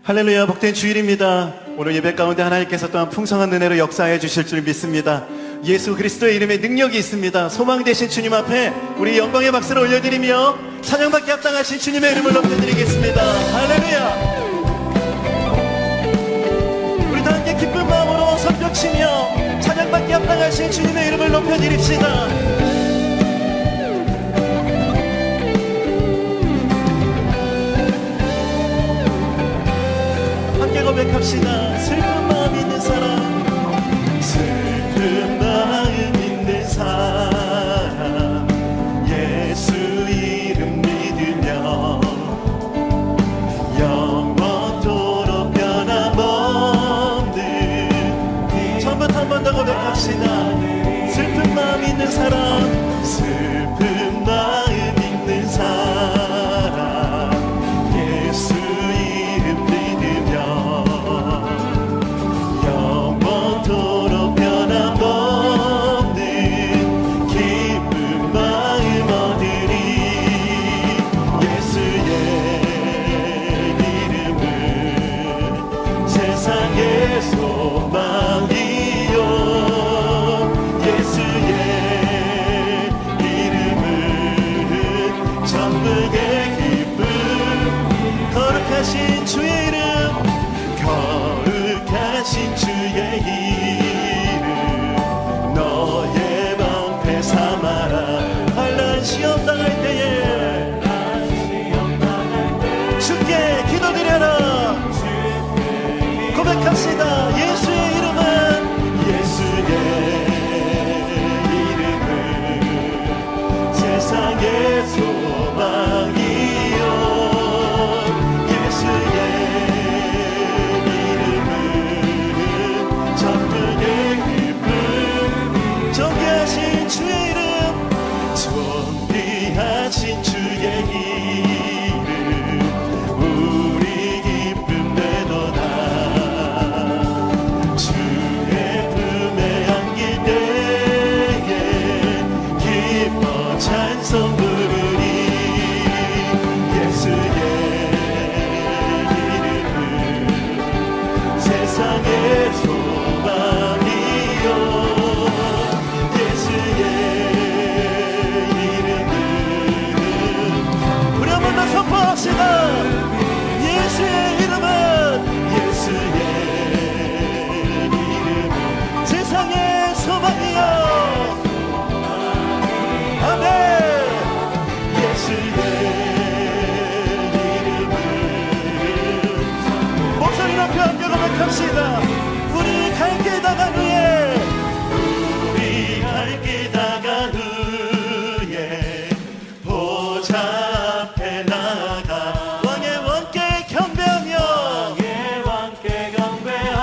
할렐루야, 복된 주일입니다. 오늘 예배 가운데 하나님께서 또한 풍성한 은혜로 역사해 주실 줄 믿습니다. 예수 그리스도의 이름에 능력이 있습니다. 소망 되신 주님 앞에 우리 영광의 박수를 올려드리며 찬양받기 합당하신 주님의 이름을 높여드리겠습니다. 할렐루야. 우리 다 함께 기쁜 마음으로 손뼉치며 찬양받기 합당하신 주님의 이름을 높여드립시다. 고백합시다. 슬픈 마음 있는 사람, 슬픈 마음 있는 사람, 예수 이름 믿으며 영원토록 변함없는. 처음부터 한 번 더 고백합시다. 슬픈 마음 있는 사람, 슬픈 마음 있는 사람, 예수 이름 믿으며 영원토록 변함없는 기쁜 마음 얻으리. 예수의 이름은 세상의 소망이요, 예수의 이름은 천국의 기쁨. 거룩하신 주의 이름, 거룩하신 주의 이름, 너의 방패 삼아라. 환난 시험 당할 때에 주께 기도드려라. 고백합시다. 예수의 이름은, 예수의 이름은 세상의 소망이요, 예수의 이름은 천국의 기쁨. 존귀하신 주의 이름, 존귀하신 주의 이름, 우리 기쁨 되도다. 주의 품에 안길 때에 기뻐 찬송 부르리. 예수의 이름은 세상의 소망이요, 예수의 이름은. 우리 한 번 더 선포합시다. 예수의 이름은, 예수의 이름은 세상의 소망이요. 아멘. 예수의 이름은. 목소리 높여 함께 고백합시다. 우리 갈 길 다간 후에, 우리 갈 길 다간 후에 보좌 앞에 나가 왕의 왕께 경배하며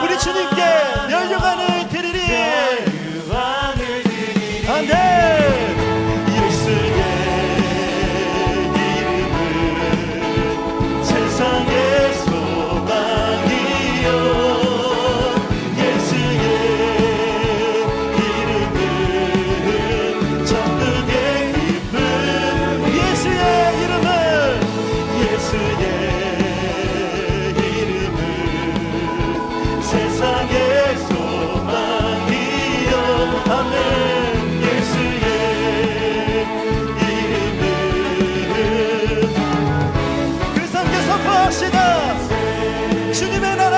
우리 주님께 멸류관을 드리리. 아멘. 예수의 이름은 세상의 소망이요, 예수의 이름은 천국의 기쁨. 예수의 이름은, 예수의 이름은 세상의 소망이요. 아멘. 예수의 이름은. 그래서 함께 선포합시다. 주님의 나라.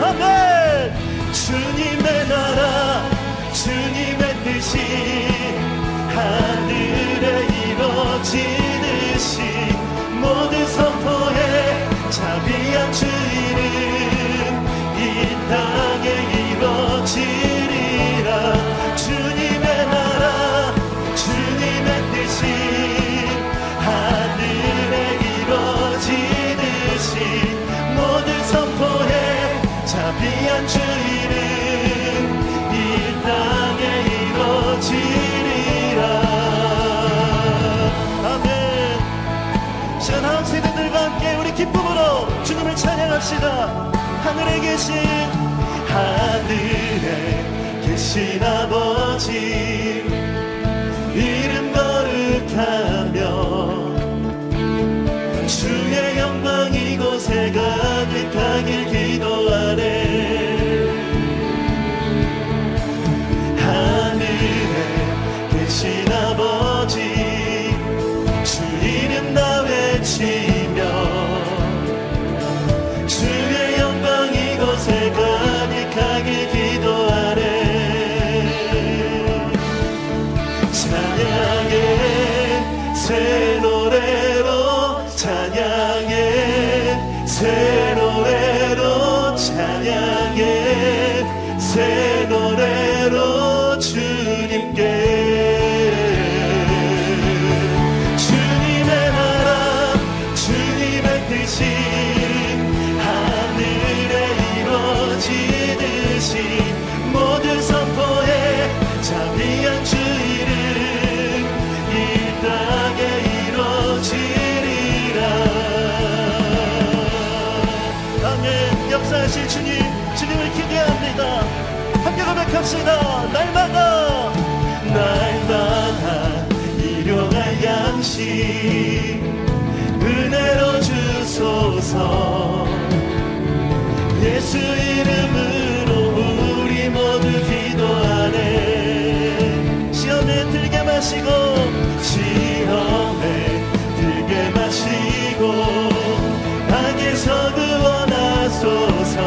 아멘. 주님의 나라, 주님의 뜻이 하늘에 이루어지듯이 모든 선포에 자비한 주 이름 이 땅에 이루어지리라. 주님의 나라, 주님의 뜻이 하늘에 이루어지듯이 모든 선포에 자비한 주 이름 이 땅에 이루어지리라. 아멘. 시간 다음 세대들과 함께 우리 기쁨으로 주님을 찬양합시다. 하늘에 계신 아버지 이름 거룩하며 주의 영광 이곳에 가득 가길 기도하네. 하늘에 계신 아버지 주 이름 나 외치며 주의 영광 이곳에 가득하길 기도하네. 찬양해 새 노래로 찬양해 새 노래로 찬양해 새 노래로 주님께 주님의 나라 주님의 뜻이 하늘에 이루어지듯이 모두 선포해 자비한 주 이름 이 땅에 이루어지리라. 아멘. 역사하실 주님을 기대합니다. 함께 고백합시다. 날마다 일용할 양식 은혜로 주소서. 예수 이름으로 우리 모두 기도하네. 시험에 들게 마시고 시험에 들게 마시고 악에서 구원하소서.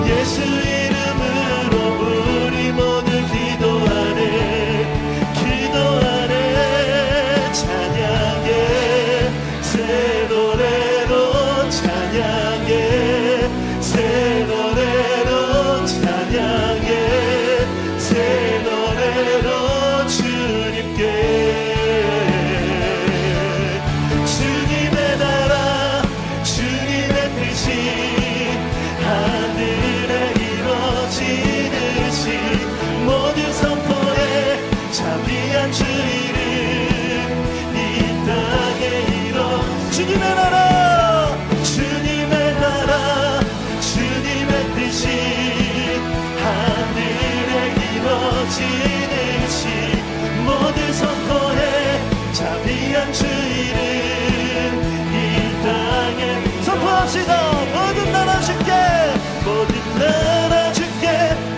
예수 이름으로 우리 모두 기도하네. 기도하네. 찬양해 새 노래로 찬양해 새 노래로 찬양해 새 노래로 주님께 주님의 나라 주님의 뜻이 하늘에 이루어지듯이 모두 선포해 자비한 주 이름 이 땅에 이뤄. 주님의 나라 주님의 나라 주님의 뜻이 하늘에 이루어지듯이 모두 선포해 자비한 주 이름 이 땅에 선포합시다. 모든 나라 주께 모든 나라 주께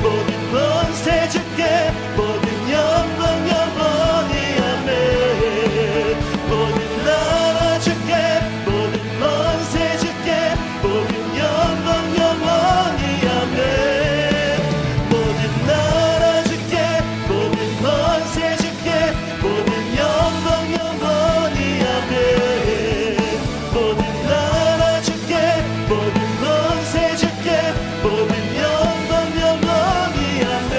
모든 권세 주께 모든 영광 영원히 아멘. 모든 나라 주께 모든 권세 주께 모든 영광 영원히 아멘. 모든 나라 주께 모든 권세 주께 모든 영광 영원히 아멘. 모든 나라 주께 모든 권세 주께 모든 영광 영원히 아멘.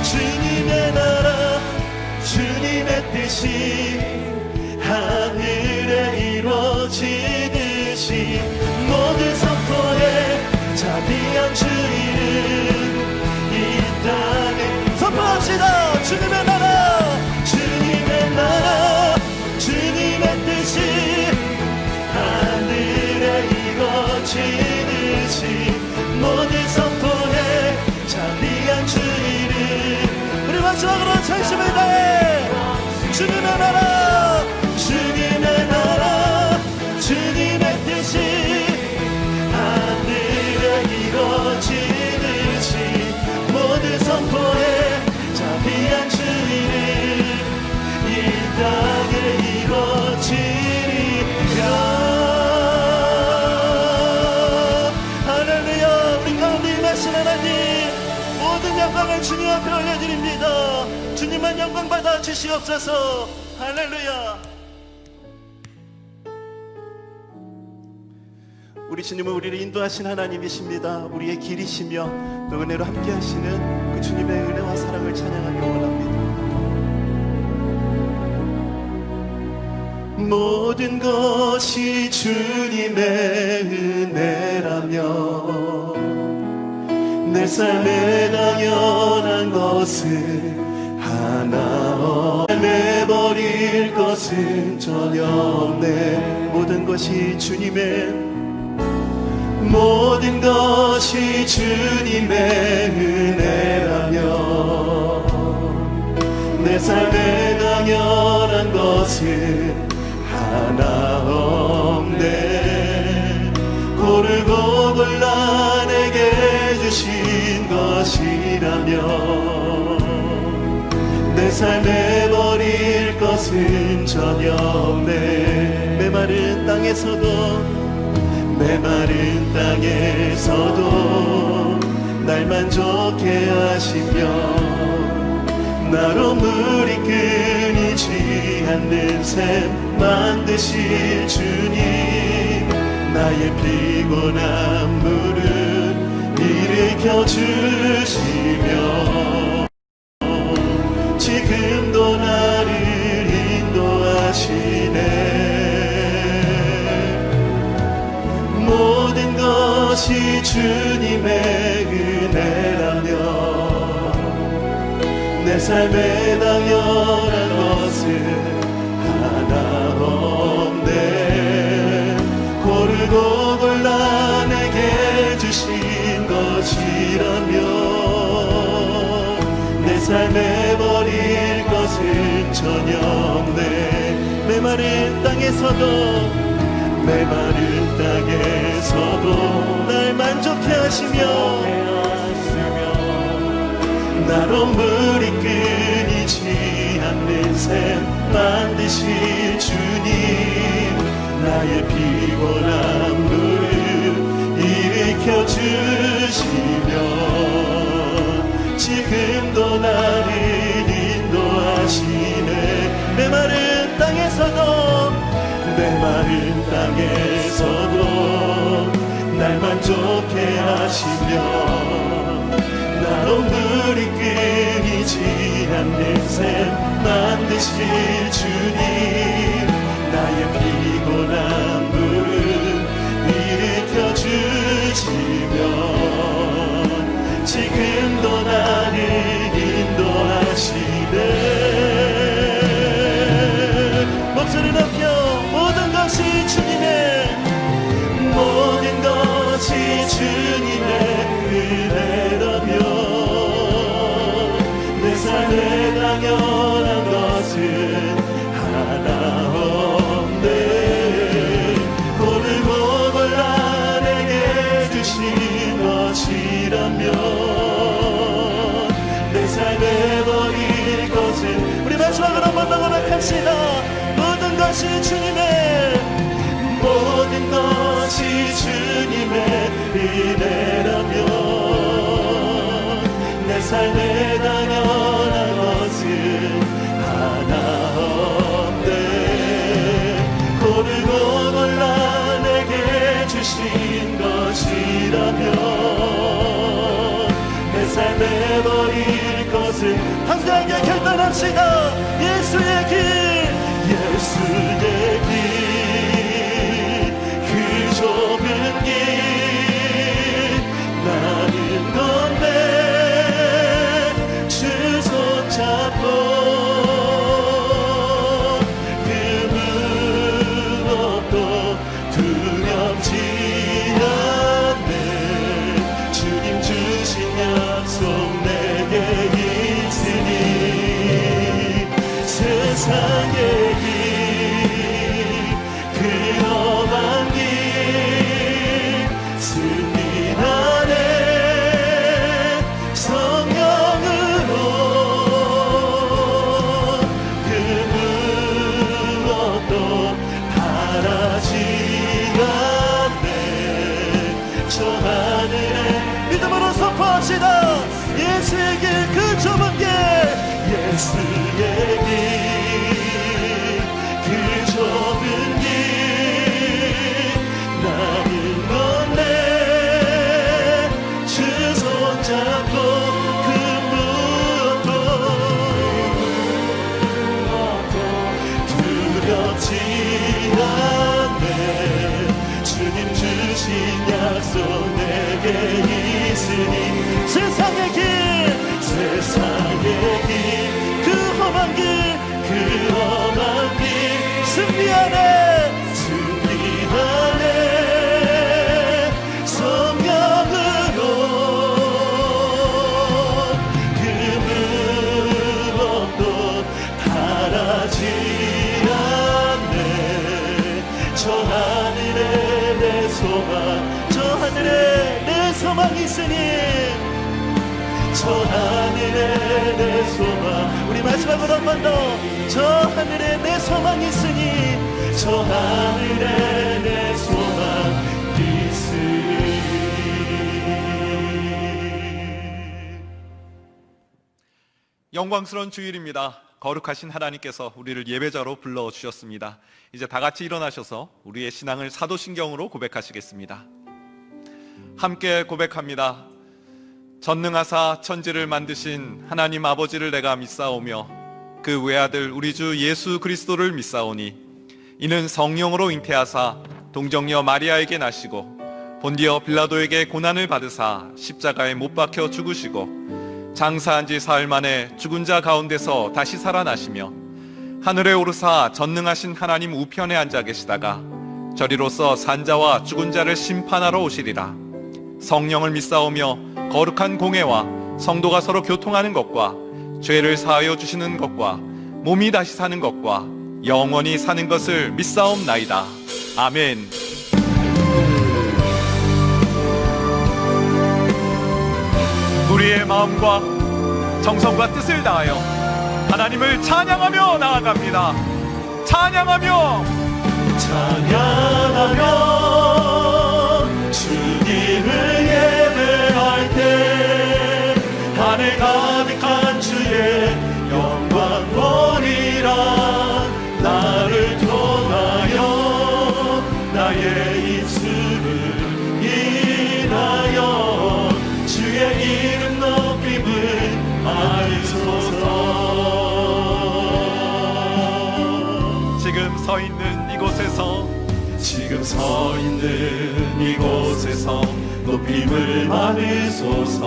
주님의 나라 주님의 뜻이 하늘에 이루어지듯이 모두 선포해 자비한 주 이름 이 땅에 선포합시다. 주님의 나라 주님의 나라 주님의 뜻이 하늘에 이루어지듯이 모두 선포해 자비한 주 이름. 우리 마지막으로 전심을 다해 주님의 나라 주님의 나라 주님의 뜻이 하늘에 이루어지듯이 모두 선포해 자비한 주 이름 이 땅에 이루어지리라. 할렐루야. 우리 가운데 임하신 하나님 모든 영광을 주님 앞에 올려드립니다. 주님만 영광 받아 주시옵소서. 할렐루야. 우리 주님은 우리를 인도하신 하나님이십니다. 우리의 길이시며 또 은혜로 함께 하시는 그 주님의 은혜와 사랑을 찬양하기 원합니다. 모든 것이 주님의 은혜라며 내 삶에 당연한 것은 하나 내버릴 것은 전혀 없네. 모든 것이 주님의 모든 것이 주님의 은혜라며 내 삶에 당연한 것은 하나 없네. 삶에 버릴 것은 전혀 없네. 메마른 땅에서도 날 만족해 하시며 나로 물이 끊이지 않는 샘 만드실 주님, 나의 피곤한 무릎 일으켜 주시며 지금도 나를 인도하시네. 모든 것이 주님의 은혜라며 내 삶에 당연한 것은 하나 없네. 고르고 골라 내게 주신 것이라며 내 삶에 버릴 것은 전혀 없네. 메마른 땅에서도 날 만족해 하시며 나로 물이 끊이지 않는 샘 만드실 주님, 나의 피곤한 무릎 일으켜 주시며 지금도 나를 인도하시네. 메마른 땅에서도 날 만족해 하시며 나로 물이 끊이지 않는 샘 만드실 주님, 나의 피곤한 무릎 일으켜 주시며 지금도 나를 인도하시네. 목소리 높여 모든 것이 주님의 은혜라며 내 삶에 당연한 것은 하나 없네. 고르고 골라 내게 주신 것이라며 내 삶에 버릴 것은, 우리 마지막으로 한번 더 고백합시다. 모든 것이 주님의 은혜라며 내 삶에 당연한 것은 하나 없네. 고르고 골라 내게 주신 것이라며 내 삶에 버릴 것은 당장에 결단합시다. 예수의 길 그 좁은 길 나는 건데 주 손잡고 그 무엇도 두렵지 않네. 주님 주신 약속 내게 있으니 세상의 길 험한 길 승리하네. 성령으로 그 무엇도 바라지 않네. 저 하늘에 믿음으로 선포합시다. 예수의 길 그 좁은 길, 예수의 길 그 좁은 길 나는 건데 주 손잡고 그 무엇도 두렵지 않네. 주님 주신 약속 내게 있으니 세상의 길 그 험한 길 승리하네. 성령으로 그 무엇도 바라지 않네. 저 하늘에 내 소망 있으니 저 하늘에 내 소망. 우리 마지막으로 한 번 더. 저 하늘에 내 소망 있으니 저 하늘에 내 소망 있으니. 영광스러운 주일입니다. 거룩하신 하나님께서 우리를 예배자로 불러주셨습니다. 이제 다 같이 일어나셔서 우리의 신앙을 사도신경으로 고백하시겠습니다. 함께 고백합니다. 전능하사 천지를 만드신 하나님 아버지를 내가 믿사오며 그 외아들 우리 주 예수 그리스도를 믿사오니 이는 성령으로 잉태하사 동정녀 마리아에게 나시고 본디어 빌라도에게 고난을 받으사 십자가에 못 박혀 죽으시고 장사한 지 사흘 만에 죽은 자 가운데서 다시 살아나시며 하늘에 오르사 전능하신 하나님 우편에 앉아 계시다가 저리로서 산자와 죽은 자를 심판하러 오시리라. 성령을 믿사오며 거룩한 공회와 성도가 서로 교통하는 것과 죄를 사하여 주시는 것과 몸이 다시 사는 것과 영원히 사는 것을 믿사옵나이다. 아멘. 우리의 마음과 정성과 뜻을 다하여 하나님을 찬양하며 나아갑니다. 찬양하며 주님을 예배할 때 하늘 가득한 주의 영광 보리라. 나를 통하여 나의 입술을 인하여 주의 이름 높임을 하소서. 지금 서 있는 이곳에서 높임을 받으소서.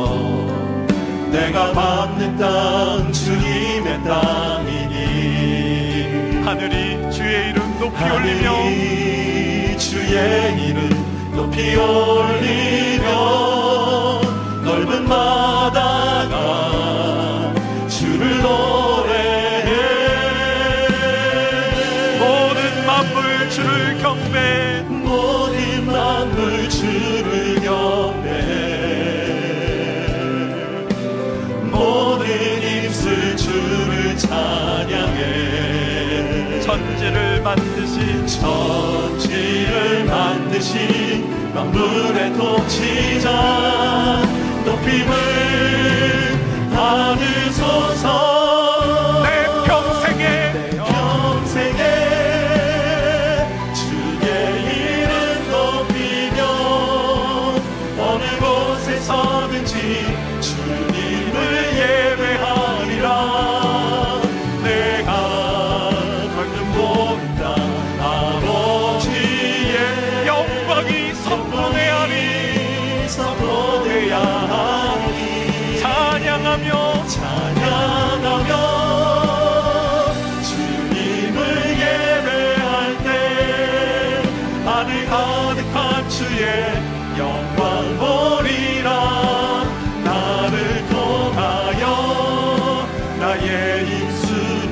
내가 밟는 땅 주님의 땅이니 하늘이 주의 이름 높이 올리며 주의 이름 높이 올리며 넓은 마다가 주를 노래해. 모든 만물 주를 경배, 모든 만물 주를 경배해. 모든 입술 주를 찬양해. 천지를 만드신 만물의 통치자 높임을 받으소서. 내 평생에 주의 이름 높이며 어느 곳에 서든지 주님을 예배하리라. 내가 걸는 모든 땅 아버지의 영광이 선포되어야 하니 찬양하며 주님을 예배할 때 하늘 가득한 주의 영광 보리라. 나를 통하여 나의 입술을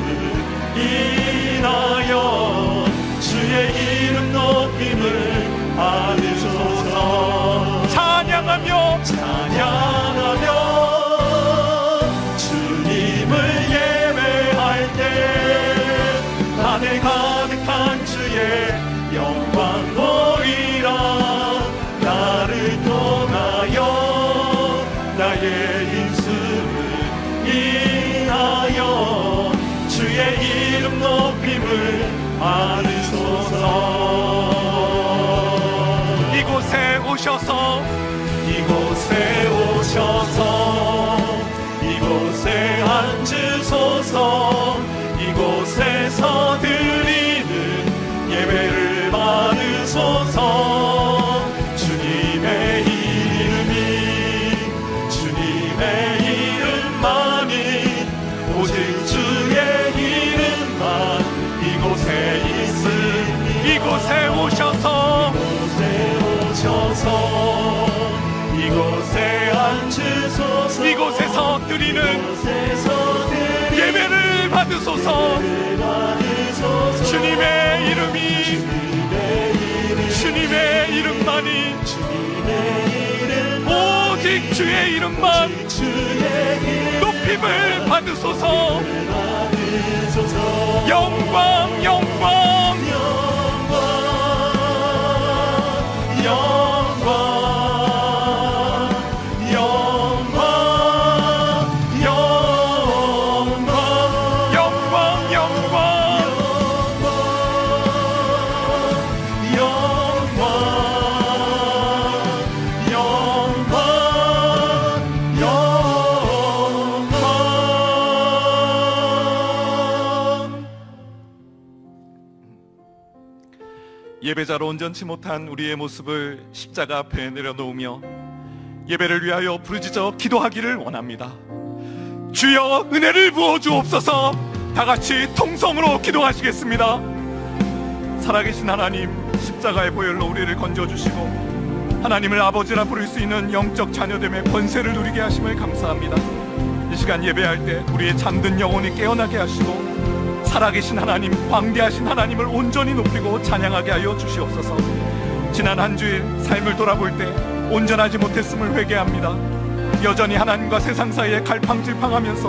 인하여 주의 이름 높임을 받으소서. 찬양하며 주님을 예배할 때 하늘 가득한 주의 영광 보리라. 나를 통하여 나의 입술을 인하여 주의 이름 높임을 받으소서. 이곳에 오셔서 이곳에 앉으소서. 이곳에서 드리는 예배를 받으소서. 주님의 이름만이 오직 주의 이름만 이곳에 있으니 이곳에 오셔서 이곳에 앉으소서. 이곳에서 드리는 예배를 받으소서. 주님의 이름만이 오직 오직 주의 이름만 높임을 받으소서. 영광 영광 영광 영광 영광 영광 예배자로 온전치 못한 우리의 모습을 십자가 앞에 내려놓으며 예배를 위하여 부르짖어 기도하기를 원합니다. 주여 은혜를 부어 주옵소서. 다 같이 통성으로 기도하시겠습니다. 살아계신 하나님, 십자가의 보혈로 우리를 건져주시고 하나님을 아버지라 부를 수 있는 영적 자녀됨의 권세를 누리게 하심을 감사합니다. 이 시간 예배할 때 우리의 잠든 영혼이 깨어나게 하시고 살아계신 하나님, 광대하신 하나님을 온전히 높이고 찬양하게 하여 주시옵소서. 지난 한 주일 삶을 돌아볼 때 온전하지 못했음을 회개합니다. 여전히 하나님과 세상 사이에 갈팡질팡하면서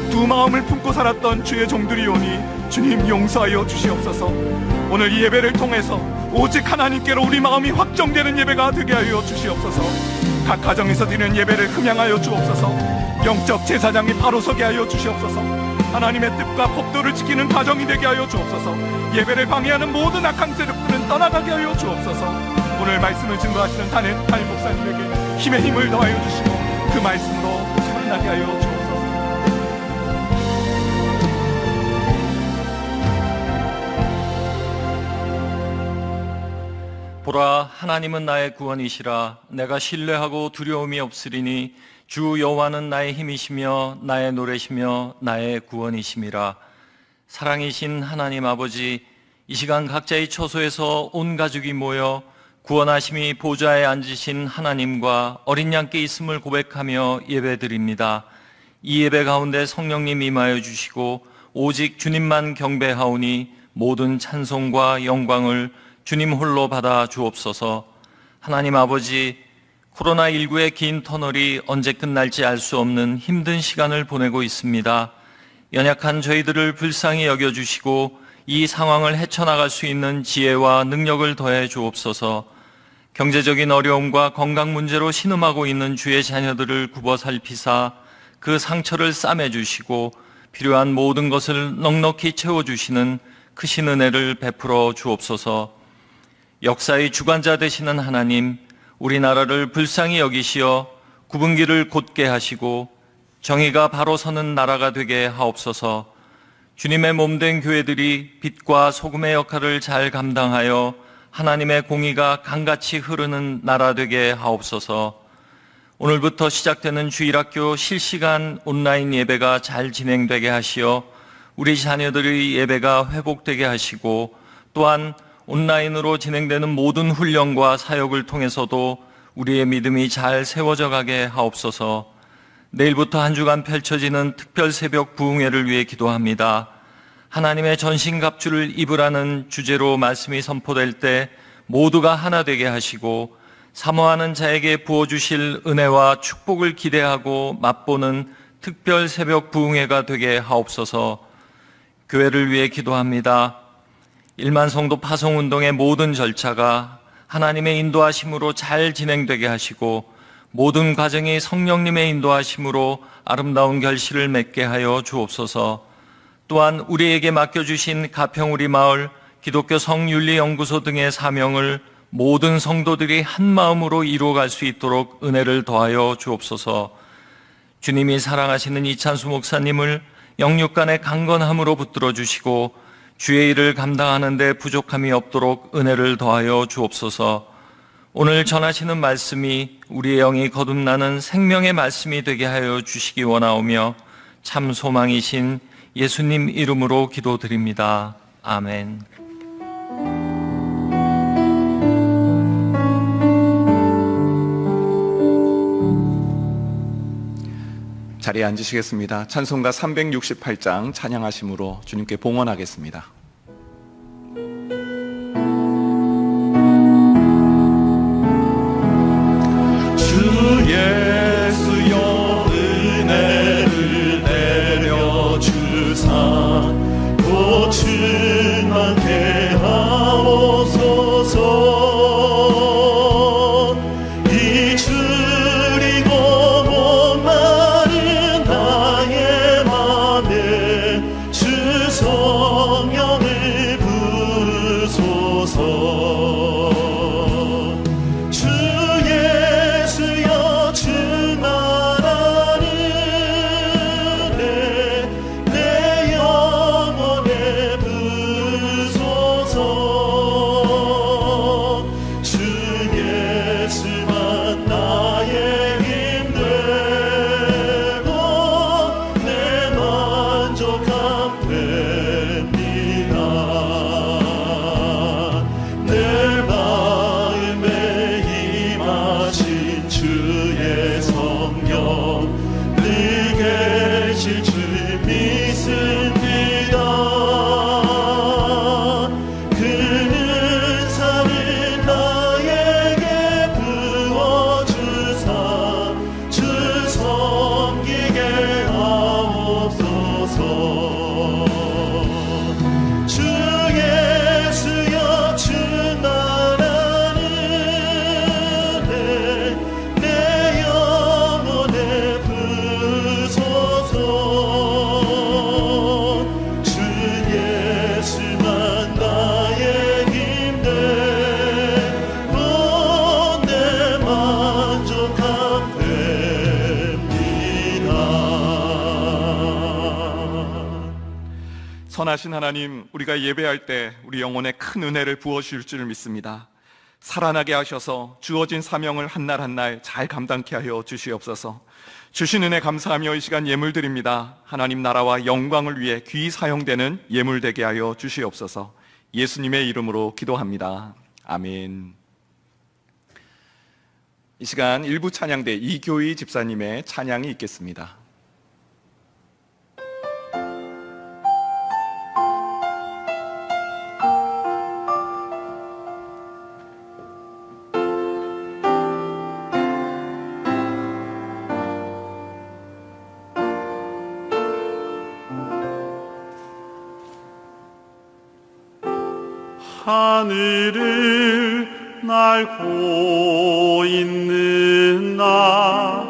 두 마음을 품고 살았던 주의 종들이오니 주님 용서하여 주시옵소서. 오늘 이 예배를 통해서 오직 하나님께로 우리 마음이 확정되는 예배가 되게 하여 주시옵소서. 각 가정에서 드리는 예배를 흠양하여 주옵소서. 영적 제사장이 바로 서게 하여 주시옵소서. 하나님의 뜻과 법도를 지키는 가정이 되게 하여 주옵소서. 예배를 방해하는 모든 악한 세력들은 떠나가게 하여 주옵소서. 오늘 말씀을 증거하시는 담임 목사님에게 힘의 힘을 더하여 주시고 그 말씀으로 살아나게 하여 주옵소서. 보라, 하나님은 나의 구원이시라. 내가 신뢰하고 두려움이 없으리니 주 여호와는 나의 힘이시며 나의 노래시며 나의 구원이심이라. 사랑이신 하나님 아버지, 이 시간 각자의 처소에서 온 가족이 모여 구원하심이 보좌에 앉으신 하나님과 어린 양께 있음을 고백하며 예배드립니다. 이 예배 가운데 성령님 임하여 주시고 오직 주님만 경배하오니 모든 찬송과 영광을 주님 홀로 받아 주옵소서. 하나님 아버지, 코로나19의 긴 터널이 언제 끝날지 알 수 없는 힘든 시간을 보내고 있습니다. 연약한 저희들을 불쌍히 여겨주시고 이 상황을 헤쳐나갈 수 있는 지혜와 능력을 더해 주옵소서. 경제적인 어려움과 건강 문제로 신음하고 있는 주의 자녀들을 굽어 살피사 그 상처를 싸매주시고 필요한 모든 것을 넉넉히 채워주시는 크신 은혜를 베풀어 주옵소서. 역사의 주관자 되시는 하나님, 우리나라를 불쌍히 여기시어 구분기를 곧게 하시고 정의가 바로 서는 나라가 되게 하옵소서. 주님의 몸된 교회들이 빛과 소금의 역할을 잘 감당하여 하나님의 공의가 강같이 흐르는 나라 되게 하옵소서. 오늘부터 시작되는 주일학교 실시간 온라인 예배가 잘 진행되게 하시어 우리 자녀들의 예배가 회복되게 하시고 또한 온라인으로 진행되는 모든 훈련과 사역을 통해서도 우리의 믿음이 잘 세워져 가게 하옵소서. 내일부터 한 주간 펼쳐지는 특별 새벽 부흥회를 위해 기도합니다. 하나님의 전신갑주를 입으라는 주제로 말씀이 선포될 때 모두가 하나 되게 하시고 사모하는 자에게 부어주실 은혜와 축복을 기대하고 맛보는 특별 새벽 부흥회가 되게 하옵소서. 교회를 위해 기도합니다. 1만 성도 파송운동의 모든 절차가 하나님의 인도하심으로 잘 진행되게 하시고 모든 과정이 성령님의 인도하심으로 아름다운 결실을 맺게 하여 주옵소서. 또한 우리에게 맡겨주신 가평우리 마을 기독교 성윤리연구소 등의 사명을 모든 성도들이 한 마음으로 이루어갈 수 있도록 은혜를 더하여 주옵소서. 주님이 사랑하시는 이찬수 목사님을 영육간의 강건함으로 붙들어 주시고 주의 일을 감당하는 데 부족함이 없도록 은혜를 더하여 주옵소서. 오늘 전하시는 말씀이 우리의 영이 거듭나는 생명의 말씀이 되게 하여 주시기 원하오며 참 소망이신 예수님 이름으로 기도드립니다. 아멘. 자리에 앉으시겠습니다. 찬송가 368장 찬양하심으로 주님께 봉헌하겠습니다. 주의 선하신 하나님, 우리가 예배할 때 우리 영혼에 큰 은혜를 부어주실 줄 믿습니다. 살아나게 하셔서 주어진 사명을 한날 한날 잘 감당케 하여 주시옵소서. 주신 은혜 감사하며 이 시간 예물 드립니다. 하나님 나라와 영광을 위해 귀히 사용되는 예물 되게 하여 주시옵소서. 예수님의 이름으로 기도합니다. 아멘. 이 시간 일부 찬양대 이교희 집사님의 찬양이 있겠습니다. 하늘을 날고 있는 나,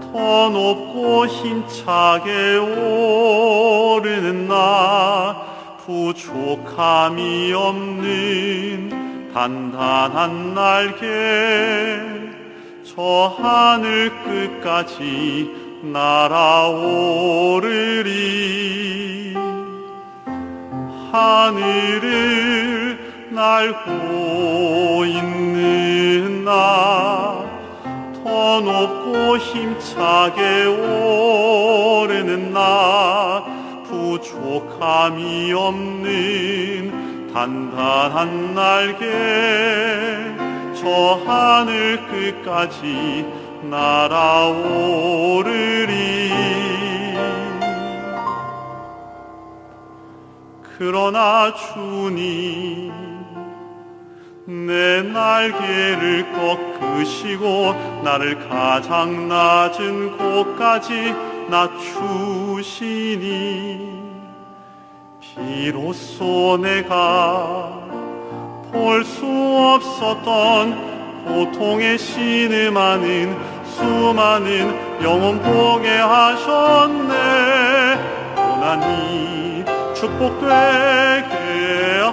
더 높고 힘차게 오르는 나, 부족함이 없는 단단한 날개, 저 하늘 끝까지 날아오르리. 하늘을 날고 있는 나, 더 높고 힘차게 오르는 나, 부족함이 없는 단단한 날개, 저 하늘 끝까지 날아오르리. 그러나 주님, 내 날개를 꺾으시고 나를 가장 낮은 곳까지 낮추시니, 비로소 내가 볼 수 없었던 고통에 신음하는 수많은 영혼 보게 하셨네. 고난이 축복되게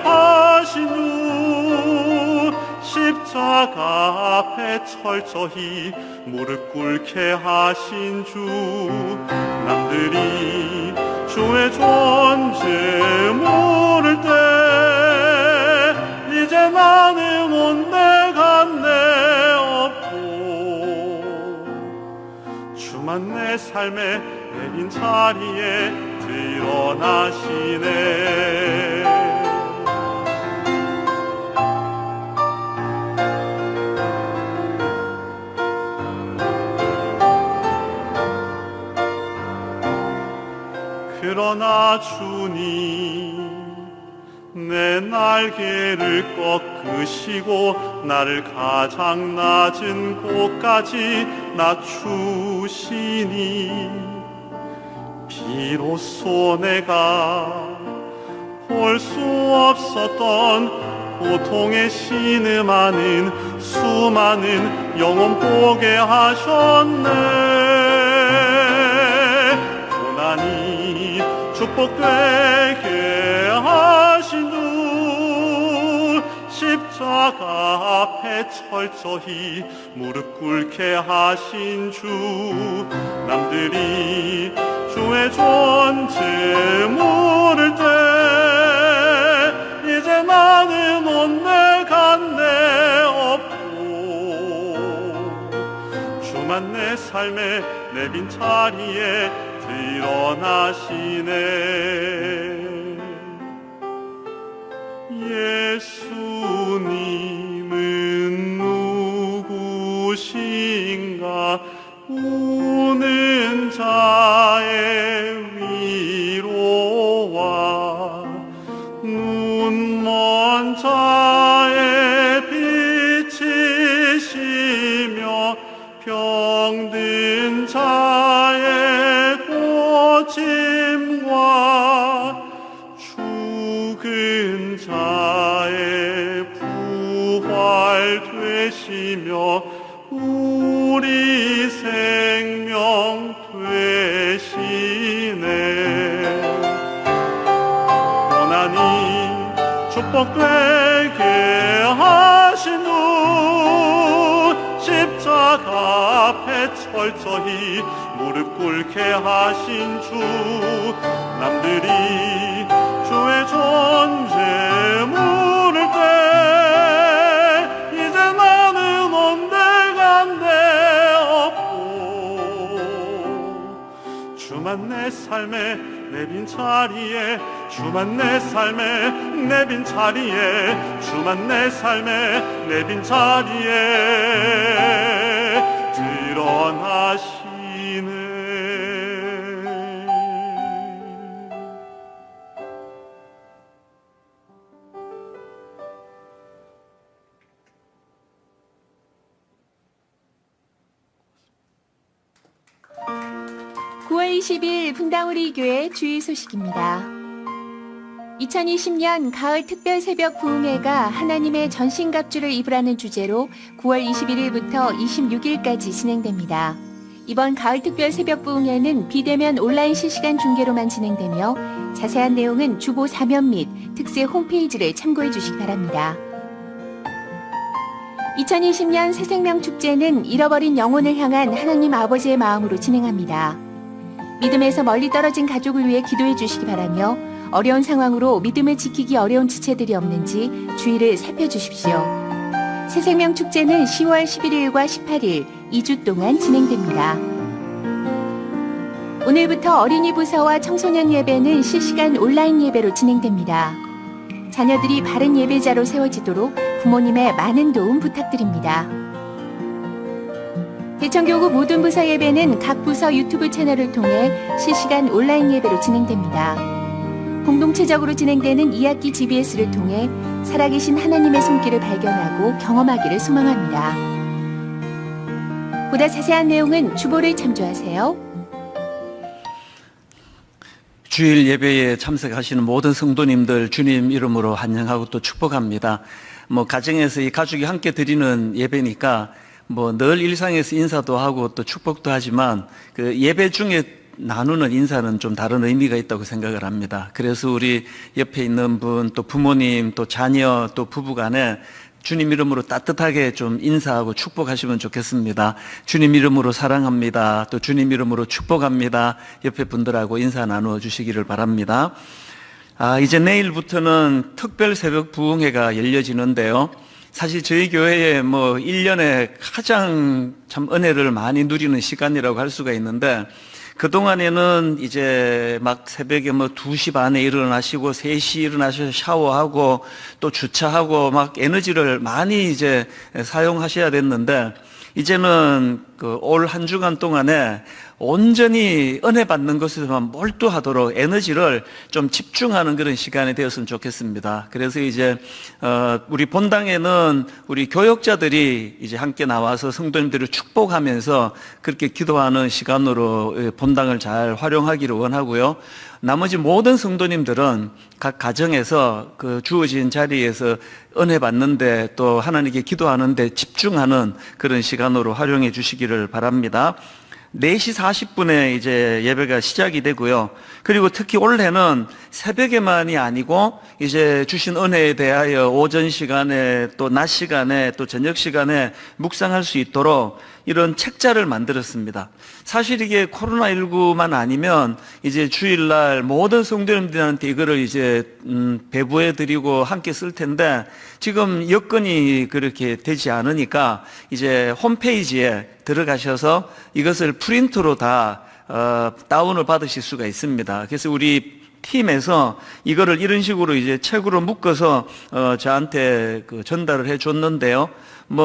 하신 주, 십자가 앞에 철저히 무릎 꿇게 하신 주, 남들이 주의 존재 모를 때 이제 나는 온데 간데 없고, 주만 내 삶의 내린 자리에 드러나시네. 그러나 주님, 내 날개를 꺾으시고 나를 가장 낮은 곳까지 낮추시니, 비로소 내가 볼 수 없었던 고통에 신음하는 수많은 영혼 보게 하셨네. 고난이 축복되게 하신 주, 십자가 앞에 철저히 무릎 꿇게 하신 주, 남들이 주의 존재 모를 때 이제 나는 온데 간데 없고, 주만 내 삶의 내빈 자리에 드러나시네. 예수님은 누구신가? 우는 자의 위로와 눈먼 자의 빛이시며 병든 자의 고침과 죽은 자의 부활 되시며 우리 생명 되시네. 고난이 축복되게 하신 주, 십자가 앞에 철저히 무릎 꿇게 하신 주, 남들이 주의 존재 물을 때 이제 나는 온데간데 없고 주만 내 삶에 내 빈자리에 주만 내 삶에 내 빈자리에 주만 내 삶에 내 빈자리에 드러나시네. (9월 20일) 분당우리 교회 주일 소식입니다. 2020년 가을 특별 새벽 부흥회가 하나님의 전신갑주를 입으라는 주제로 9월 21일부터 26일까지 진행됩니다. 이번 가을 특별 새벽 부흥회는 비대면 온라인 실시간 중계로만 진행되며 자세한 내용은 주보 사면 및 특세 홈페이지를 참고해 주시기 바랍니다. 2020년 새생명축제는 잃어버린 영혼을 향한 하나님 아버지의 마음으로 진행합니다. 믿음에서 멀리 떨어진 가족을 위해 기도해 주시기 바라며 어려운 상황으로 믿음을 지키기 어려운 지체들이 없는지 주의를 살펴주십시오. 새생명축제는 10월 11일과 18일 2주 동안 진행됩니다. 오늘부터 어린이 부서와 청소년 예배는 실시간 온라인 예배로 진행됩니다. 자녀들이 바른 예배자로 세워지도록 부모님의 많은 도움 부탁드립니다. 대청교구 모든 부서 예배는 각 부서 유튜브 채널을 통해 실시간 온라인 예배로 진행됩니다. 공동체적으로 진행되는 2학기 GBS를 통해 살아계신 하나님의 손길을 발견하고 경험하기를 소망합니다. 보다 자세한 내용은 주보를 참조하세요. 주일 예배에 참석하시는 모든 성도님들 주님 이름으로 환영하고 또 축복합니다. 가정에서 이 가족이 함께 드리는 예배니까 늘 일상에서 인사도 하고 또 축복도 하지만 그 예배 중에 나누는 인사는 좀 다른 의미가 있다고 생각을 합니다. 그래서 우리 옆에 있는 분, 또 부모님, 또 자녀, 또 부부간에 주님 이름으로 따뜻하게 좀 인사하고 축복하시면 좋겠습니다. 주님 이름으로 사랑합니다. 또 주님 이름으로 축복합니다. 옆에 분들하고 인사 나누어 주시기를 바랍니다. 이제 내일부터는 특별 새벽 부흥회가 열려지는데요. 사실 저희 교회에 1년에 가장 참 은혜를 많이 누리는 시간이라고 할 수가 있는데, 그동안에는 이제 막 새벽에 2시 반에 일어나시고 3시 일어나셔서 샤워하고 또 주차하고 막 에너지를 많이 이제 사용하셔야 됐는데, 이제는 올 한 주간 동안에 온전히 은혜 받는 것에서만 몰두하도록 에너지를 좀 집중하는 그런 시간이 되었으면 좋겠습니다. 그래서 이제 우리 본당에는 우리 교역자들이 이제 함께 나와서 성도님들을 축복하면서 그렇게 기도하는 시간으로 본당을 잘 활용하기를 원하고요. 나머지 모든 성도님들은 각 가정에서 그 주어진 자리에서 은혜 받는데 또 하나님께 기도하는데 집중하는 그런 시간으로 활용해 주시기를 바랍니다. 4시 40분에 이제 예배가 시작이 되고요. 그리고 특히 올해는 새벽에만이 아니고 이제 주신 은혜에 대하여 오전 시간에 또 낮 시간에 또 저녁 시간에 묵상할 수 있도록 이런 책자를 만들었습니다. 사실 이게 코로나19만 아니면 이제 주일날 모든 성도님들한테 이거를 이제 배부해 드리고 함께 쓸 텐데, 지금 여건이 그렇게 되지 않으니까 이제 홈페이지에 들어가셔서 이것을 프린트로 다 다운을 받으실 수가 있습니다. 그래서 우리 팀에서 이거를 이런 식으로 이제 책으로 묶어서 저한테 전달을 해 줬는데요.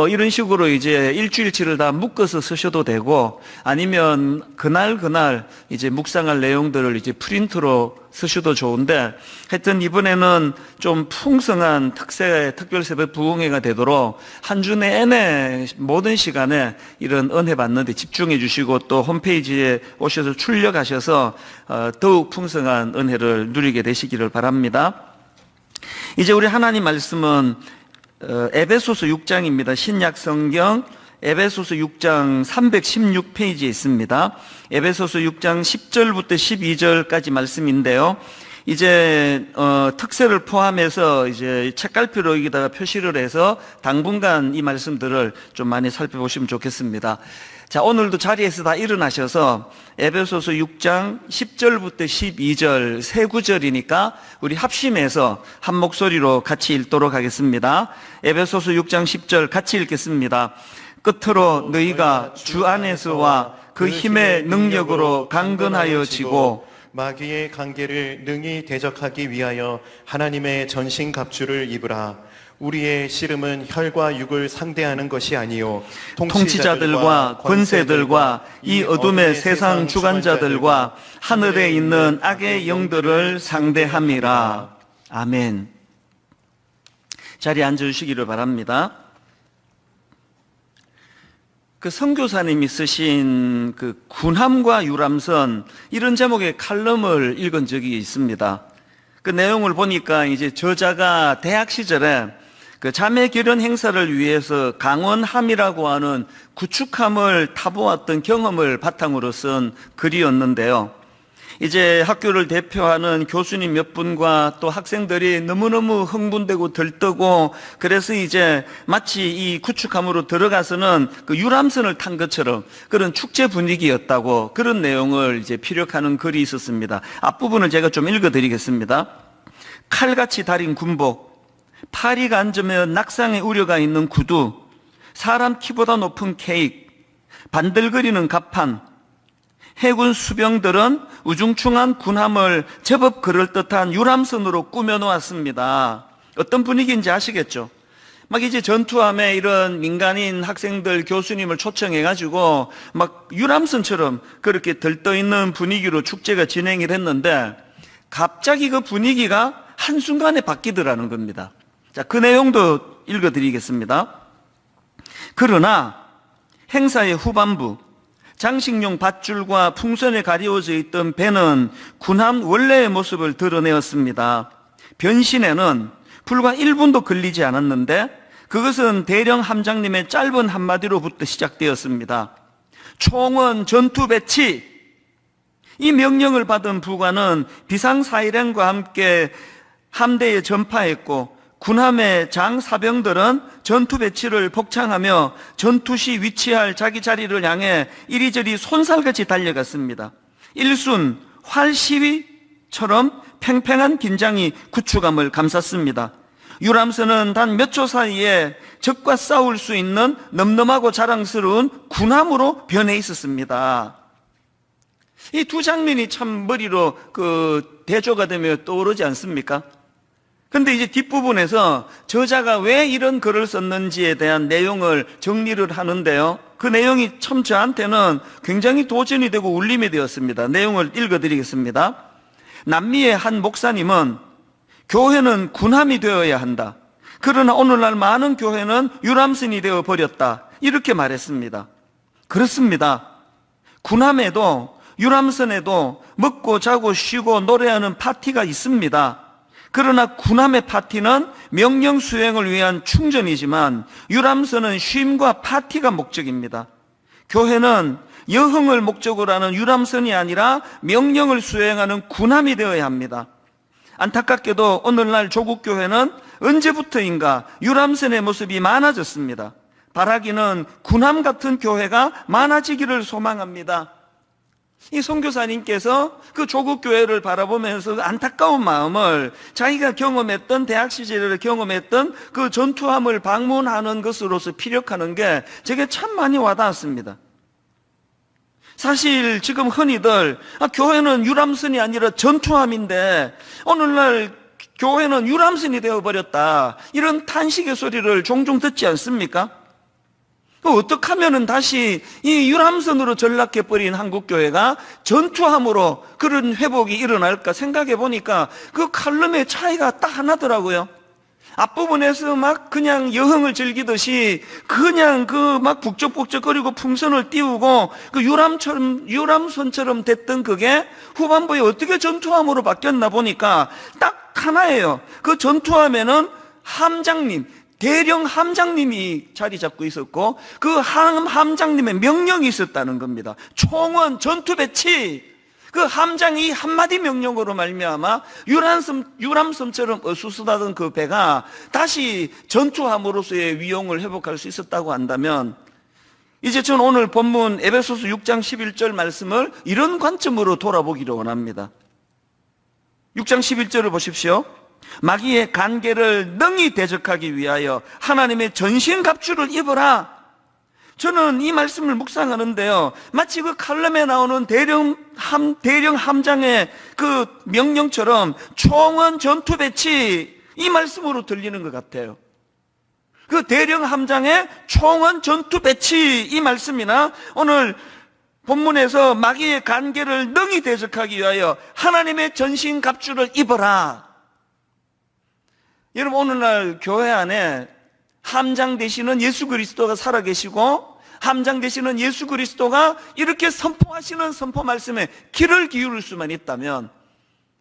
이런 식으로 이제 일주일치를 다 묶어서 쓰셔도 되고, 아니면 그날 이제 묵상할 내용들을 이제 프린트로 쓰셔도 좋은데, 하여튼 이번에는 좀 풍성한 특별 새벽 부흥회가 되도록 한 주 내내 모든 시간에 이런 은혜 받는 데 집중해 주시고, 또 홈페이지에 오셔서 출력하셔서 더욱 풍성한 은혜를 누리게 되시기를 바랍니다. 이제 우리 하나님 말씀은 에베소서 6장입니다. 신약 성경 에베소서 6장 316페이지에 있습니다. 에베소서 6장 10절부터 12절까지 말씀인데요. 이제 특세를 포함해서 이제 책갈피로 여기다가 표시를 해서 당분간 이 말씀들을 좀 많이 살펴보시면 좋겠습니다. 자, 오늘도 자리에서 다 일어나셔서 에베소서 6장 10절부터 12절 세 구절이니까 우리 합심해서 한 목소리로 같이 읽도록 하겠습니다. 에베소서 6장 10절 같이 읽겠습니다. 끝으로 너희가 주 안에서와 그 힘의 능력으로 강건하여 지고 마귀의 관계를 능히 대적하기 위하여 하나님의 전신갑주를 입으라. 우리의 씨름은 혈과 육을 상대하는 것이 아니요 통치자들과 권세들과 이 어둠의 세상 주관자들과 하늘에 있는 악의 영들을 상대함이라. 아멘. 자리에 앉아주시기를 바랍니다. 그 선교사님이 쓰신 그 군함과 유람선 이런 제목의 칼럼을 읽은 적이 있습니다. 그 내용을 보니까 이제 저자가 대학 시절에 그 자매 결혼 행사를 위해서 강원함이라고 하는 구축함을 타보았던 경험을 바탕으로 쓴 글이었는데요. 이제 학교를 대표하는 교수님 몇 분과 또 학생들이 너무너무 흥분되고 들뜨고 그래서 이제 마치 이 구축함으로 들어가서는 그 유람선을 탄 것처럼 그런 축제 분위기였다고 그런 내용을 이제 피력하는 글이 있었습니다. 앞부분을 제가 좀 읽어드리겠습니다. 칼같이 달인 군복, 파리가 앉으면 낙상의 우려가 있는 구두, 사람 키보다 높은 케이크, 반들거리는 갑판, 해군 수병들은 우중충한 군함을 제법 그럴듯한 유람선으로 꾸며놓았습니다. 어떤 분위기인지 아시겠죠? 막 이제 전투함에 이런 민간인 학생들 교수님을 초청해가지고 막 유람선처럼 그렇게 들떠있는 분위기로 축제가 진행을 했는데 갑자기 그 분위기가 한순간에 바뀌더라는 겁니다. 자, 그 내용도 읽어드리겠습니다. 그러나 행사의 후반부 장식용 밧줄과 풍선에 가리워져 있던 배는 군함 원래의 모습을 드러내었습니다. 변신에는 불과 1분도 걸리지 않았는데 그것은 대령 함장님의 짧은 한마디로부터 시작되었습니다. 총원 전투 배치! 이 명령을 받은 부관은 비상사일행과 함께 함대에 전파했고 군함의 장사병들은 전투 배치를 복창하며 전투 시 위치할 자기 자리를 향해 이리저리 손살같이 달려갔습니다. 일순 활 시위처럼 팽팽한 긴장이 구축함을 감쌌습니다. 유람선은 단 몇 초 사이에 적과 싸울 수 있는 넘넘하고 자랑스러운 군함으로 변해 있었습니다. 이 두 장면이 참 머리로 대조가 되며 떠오르지 않습니까? 근데 이제 뒷부분에서 저자가 왜 이런 글을 썼는지에 대한 내용을 정리를 하는데요. 그 내용이 참 저한테는 굉장히 도전이 되고 울림이 되었습니다. 내용을 읽어드리겠습니다. 남미의 한 목사님은 교회는 군함이 되어야 한다. 그러나 오늘날 많은 교회는 유람선이 되어 버렸다. 이렇게 말했습니다. 그렇습니다. 군함에도 유람선에도 먹고 자고 쉬고 노래하는 파티가 있습니다. 그러나 군함의 파티는 명령 수행을 위한 충전이지만 유람선은 쉼과 파티가 목적입니다. 교회는 여흥을 목적으로 하는 유람선이 아니라 명령을 수행하는 군함이 되어야 합니다. 안타깝게도 오늘날 조국 교회는 언제부터인가 유람선의 모습이 많아졌습니다. 바라기는 군함 같은 교회가 많아지기를 소망합니다. 이 선교사님께서 그 조국 교회를 바라보면서 안타까운 마음을 자기가 경험했던 대학 시절에 경험했던 그 전투함을 방문하는 것으로서 피력하는 게 제게 참 많이 와닿았습니다. 사실 지금 흔히들 교회는 유람선이 아니라 전투함인데 오늘날 교회는 유람선이 되어버렸다 이런 탄식의 소리를 종종 듣지 않습니까? 어떻게 하면은 다시 이 유람선으로 전락해버린 한국교회가 전투함으로 그런 회복이 일어날까 생각해 보니까 그 칼럼의 차이가 딱 하나더라고요. 앞부분에서 막 그냥 여흥을 즐기듯이 그냥 그 막 북적북적거리고 풍선을 띄우고 그 유람선처럼 됐던 그게 후반부에 어떻게 전투함으로 바뀌었나 보니까 딱 하나예요. 그 전투함에는 함장님, 대령 함장님이 자리 잡고 있었고 그 함장님의 명령이 있었다는 겁니다. 총원 전투 배치. 그 함장이 한마디 명령으로 말미암아 유람섬처럼 어수선하던 그 배가 다시 전투함으로서의 위용을 회복할 수 있었다고 한다면, 이제 저는 오늘 본문 에베소서 6장 11절 말씀을 이런 관점으로 돌아보기를 원합니다. 6장 11절을 보십시오. 마귀의 간계를 능히 대적하기 위하여 하나님의 전신갑주를 입어라. 저는 이 말씀을 묵상하는데요, 마치 그 칼럼에 나오는 대령 함장의 그 명령처럼 총원 전투 배치, 이 말씀으로 들리는 것 같아요. 그 대령 함장의 총원 전투 배치, 이 말씀이나 오늘 본문에서 마귀의 간계를 능히 대적하기 위하여 하나님의 전신갑주를 입어라. 여러분, 오늘날 교회 안에 함장 되시는 예수 그리스도가 살아계시고, 함장 되시는 예수 그리스도가 이렇게 선포하시는 선포 말씀에 귀를 기울일 수만 있다면,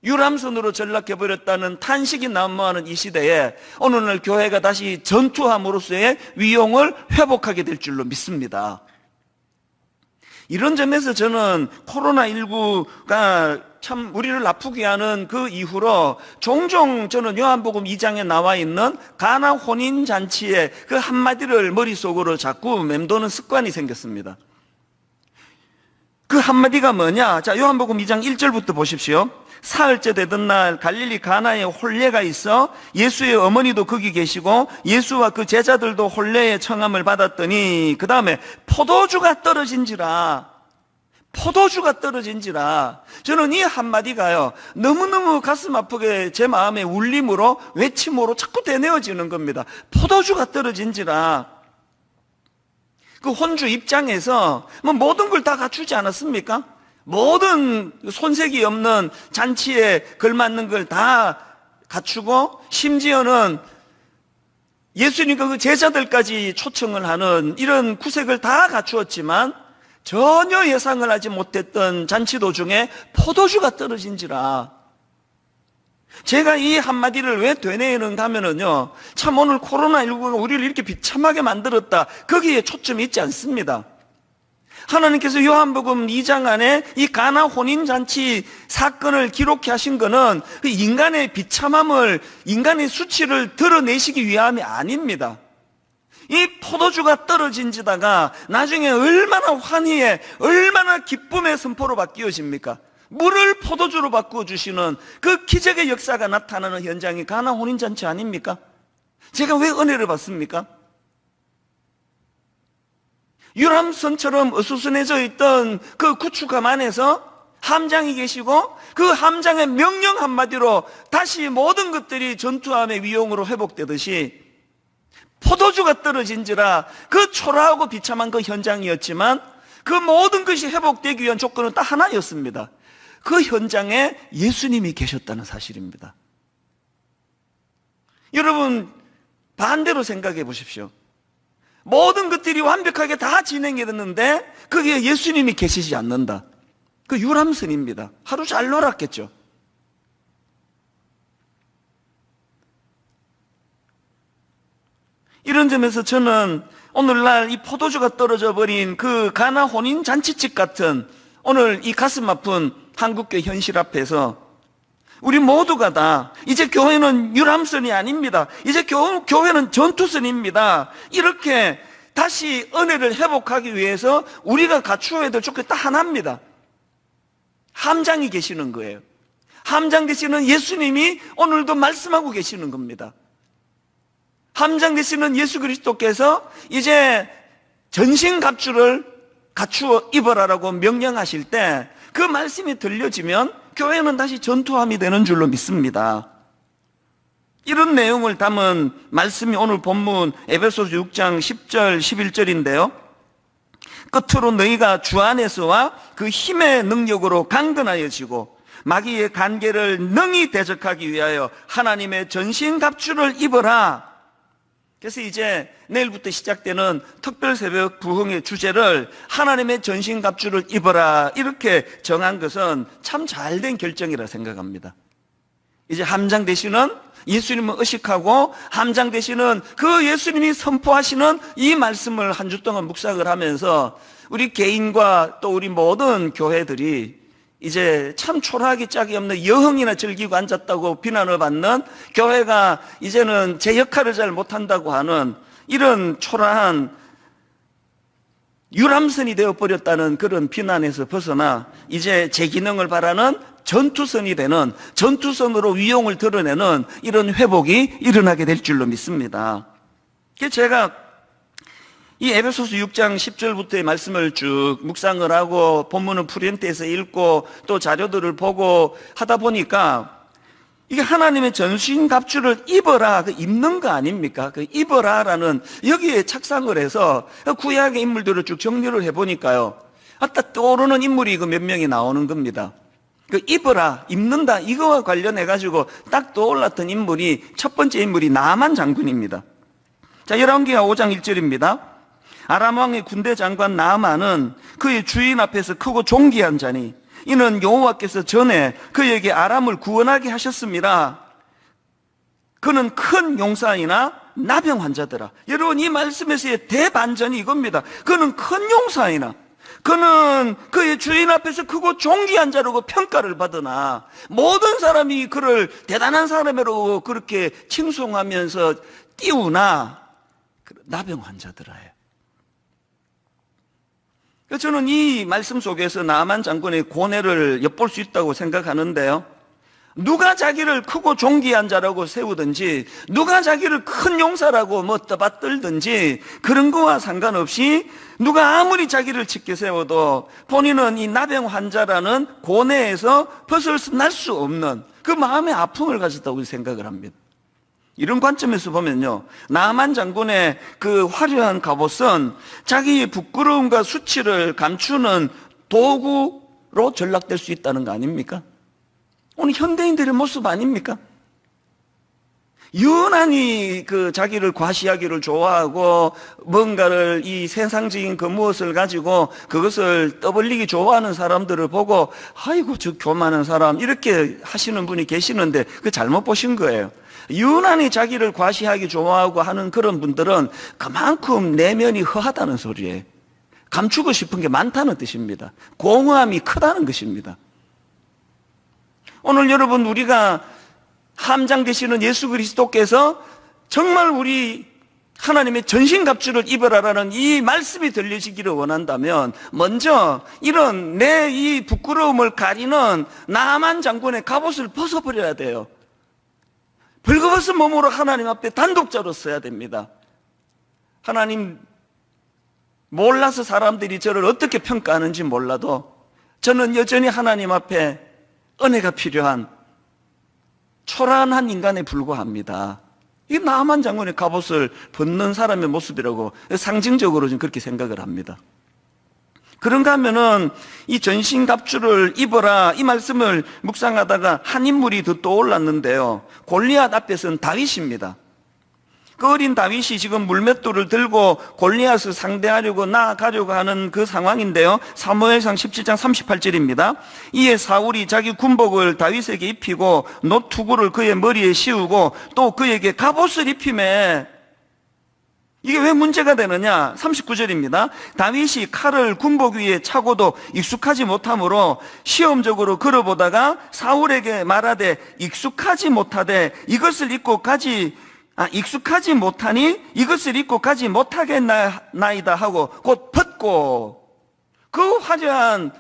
유람선으로 전락해버렸다는 탄식이 난무하는 이 시대에 오늘날 교회가 다시 전투함으로서의 위용을 회복하게 될 줄로 믿습니다. 이런 점에서 저는 코로나19가 참 우리를 아프게 하는 그 이후로 종종 저는 요한복음 2장에 나와 있는 가나 혼인잔치의 그 한마디를 머릿속으로 자꾸 맴도는 습관이 생겼습니다. 그 한마디가 뭐냐? 자, 요한복음 2장 1절부터 보십시오. 사흘째 되던 날 갈릴리 가나에 혼례가 있어 예수의 어머니도 거기 계시고 예수와 그 제자들도 혼례의 청함을 받았더니, 그 다음에 포도주가 떨어진지라. 저는 이 한마디가요, 너무너무 가슴 아프게 제 마음의 울림으로, 외침으로 자꾸 되뇌어지는 겁니다. 포도주가 떨어진지라. 그 혼주 입장에서 뭐 모든 걸 다 갖추지 않았습니까? 모든 손색이 없는 잔치에 걸맞는 걸 다 갖추고, 심지어는 예수님과 그 제자들까지 초청을 하는 이런 구색을 다 갖추었지만 전혀 예상을 하지 못했던 잔치 도중에 포도주가 떨어진지라. 제가 이 한마디를 왜 되뇌는가 하면은요, 참 오늘 코로나19가 우리를 이렇게 비참하게 만들었다, 거기에 초점이 있지 않습니다. 하나님께서 요한복음 2장 안에 이 가나 혼인잔치 사건을 기록해 하신 것은 그 인간의 비참함을, 인간의 수치를 드러내시기 위함이 아닙니다. 이 포도주가 떨어진지다가 나중에 얼마나 환희에, 얼마나 기쁨의 선포로 바뀌어집니까? 물을 포도주로 바꾸어주시는 그 기적의 역사가 나타나는 현장이 가나 혼인잔치 아닙니까? 제가 왜 은혜를 받습니까? 유람선처럼 어수선해져 있던 그 구축함 안에서 함장이 계시고, 그 함장의 명령 한마디로 다시 모든 것들이 전투함의 위용으로 회복되듯이, 포도주가 떨어진지라 그 초라하고 비참한 그 현장이었지만 그 모든 것이 회복되기 위한 조건은 딱 하나였습니다. 그 현장에 예수님이 계셨다는 사실입니다. 여러분, 반대로 생각해 보십시오. 모든 것들이 완벽하게 다 진행이 됐는데 거기에 예수님이 계시지 않는다. 그 유람선입니다. 하루 잘 놀았겠죠. 이런 점에서 저는 오늘날 이 포도주가 떨어져 버린 그 가나 혼인 잔치집 같은 오늘 이 가슴 아픈 한국교회 현실 앞에서 우리 모두가 다 이제 교회는 유람선이 아닙니다. 이제 교회는 전투선입니다. 이렇게 다시 은혜를 회복하기 위해서 우리가 갖추어야 될 조건이 딱 하나입니다. 함장이 계시는 거예요. 함장 되시는 예수님이 오늘도 말씀하고 계시는 겁니다. 함장 되시는 예수 그리스도께서 이제 전신갑주를 갖추어 입어라라고 명령하실 때 그 말씀이 들려지면 교회는 다시 전투함이 되는 줄로 믿습니다. 이런 내용을 담은 말씀이 오늘 본문 에베소서 6장 10절 11절인데요. 끝으로 너희가 주 안에서와 그 힘의 능력으로 강건하여지고 마귀의 간계를 능히 대적하기 위하여 하나님의 전신갑주를 입어라. 그래서 이제 내일부터 시작되는 특별 새벽 부흥의 주제를 하나님의 전신갑주를 입어라 이렇게 정한 것은 참 잘된 결정이라 생각합니다. 이제 함장 되시는 예수님을 의식하고 함장 되시는 그 예수님이 선포하시는 이 말씀을 한 주 동안 묵상을 하면서 우리 개인과 또 우리 모든 교회들이 이제 참 초라하기 짝이 없는 여흥이나 즐기고 앉았다고 비난을 받는, 교회가 이제는 제 역할을 잘 못한다고 하는 이런 초라한 유람선이 되어버렸다는 그런 비난에서 벗어나 이제 제 기능을 바라는 전투선이 되는, 전투선으로 위용을 드러내는 이런 회복이 일어나게 될 줄로 믿습니다. 그래서 제가 이 에베소서 6장 10절부터의 말씀을 쭉 묵상을 하고 본문은 프린트에서 읽고 또 자료들을 보고 하다 보니까 이게 하나님의 전신갑주를 입어라, 그 입는 거 아닙니까? 그 입어라라는 여기에 착상을 해서 구약의 인물들을 쭉 정리를 해보니까요, 딱 떠오르는 인물이 그 몇 명이 나오는 겁니다. 그 입어라, 입는다, 이거와 관련해가지고 딱 떠올랐던 인물이, 첫 번째 인물이 나만 장군입니다. 자, 열왕기하 5장 1절입니다. 아람 왕의 군대 장관 나아만은 그의 주인 앞에서 크고 존귀한 자니 이는 여호와께서 전에 그에게 아람을 구원하게 하셨습니다. 그는 큰 용사이나 나병 환자더라. 여러분, 이 말씀에서의 대반전이 이겁니다. 그는 큰 용사이나, 그는 그의 주인 앞에서 크고 존귀한 자라고 평가를 받으나 모든 사람이 그를 대단한 사람으로 그렇게 칭송하면서 띄우나 나병 환자더라예요. 저는 이 말씀 속에서 나만 장군의 고뇌를 엿볼 수 있다고 생각하는데요, 누가 자기를 크고 존귀한 자라고 세우든지, 누가 자기를 큰 용사라고 뭐 떠받들든지 그런 거와 상관없이 누가 아무리 자기를 짙게 세워도 본인은 이 나병 환자라는 고뇌에서 벗어날 수 없는 그 마음의 아픔을 가졌다고 생각을 합니다. 이런 관점에서 보면요, 나만 장군의 그 화려한 갑옷은 자기의 부끄러움과 수치를 감추는 도구로 전락될 수 있다는 거 아닙니까? 오늘 현대인들의 모습 아닙니까? 유난히 그 자기를 과시하기를 좋아하고 뭔가를 이 세상적인 그 무엇을 가지고 그것을 떠벌리기 좋아하는 사람들을 보고 아이고 저 교만한 사람 이렇게 하시는 분이 계시는데 그 잘못 보신 거예요. 유난히 자기를 과시하기 좋아하고 하는 그런 분들은 그만큼 내면이 허하다는 소리예요. 감추고 싶은 게 많다는 뜻입니다. 공허함이 크다는 것입니다. 오늘 여러분, 우리가 함장 되시는 예수 그리스도께서 정말 우리 하나님의 전신갑주를 입으라라는 이 말씀이 들려지기를 원한다면 먼저 이런 내 이 부끄러움을 가리는 나만 장군의 갑옷을 벗어버려야 돼요. 벌거벗은 몸으로 하나님 앞에 단독자로 서야 됩니다. 하나님, 몰라서 사람들이 저를 어떻게 평가하는지 몰라도 저는 여전히 하나님 앞에 은혜가 필요한 초라한 인간에 불과합니다. 이 나만 장군의 갑옷을 벗는 사람의 모습이라고 상징적으로 좀 그렇게 생각을 합니다. 그런가 하면은 이 전신갑주를 입어라, 이 말씀을 묵상하다가 한 인물이 더 떠올랐는데요, 골리앗 앞에 선 다윗입니다. 그 어린 다윗이 지금 물맷돌을 들고 골리앗을 상대하려고 나아가려고 하는 그 상황인데요, 사무엘상 17장 38절입니다. 이에 사울이 자기 군복을 다윗에게 입히고 노투구를 그의 머리에 씌우고 또 그에게 갑옷을 입히매. 이게 왜 문제가 되느냐? 39절입니다. 다윗이 칼을 군복 위에 차고도 익숙하지 못하므로 시험적으로 걸어보다가 사울에게 말하되 익숙하지 못하니 이것을 입고 가지 못하겠나이다 하고 곧 벗고 그 화려한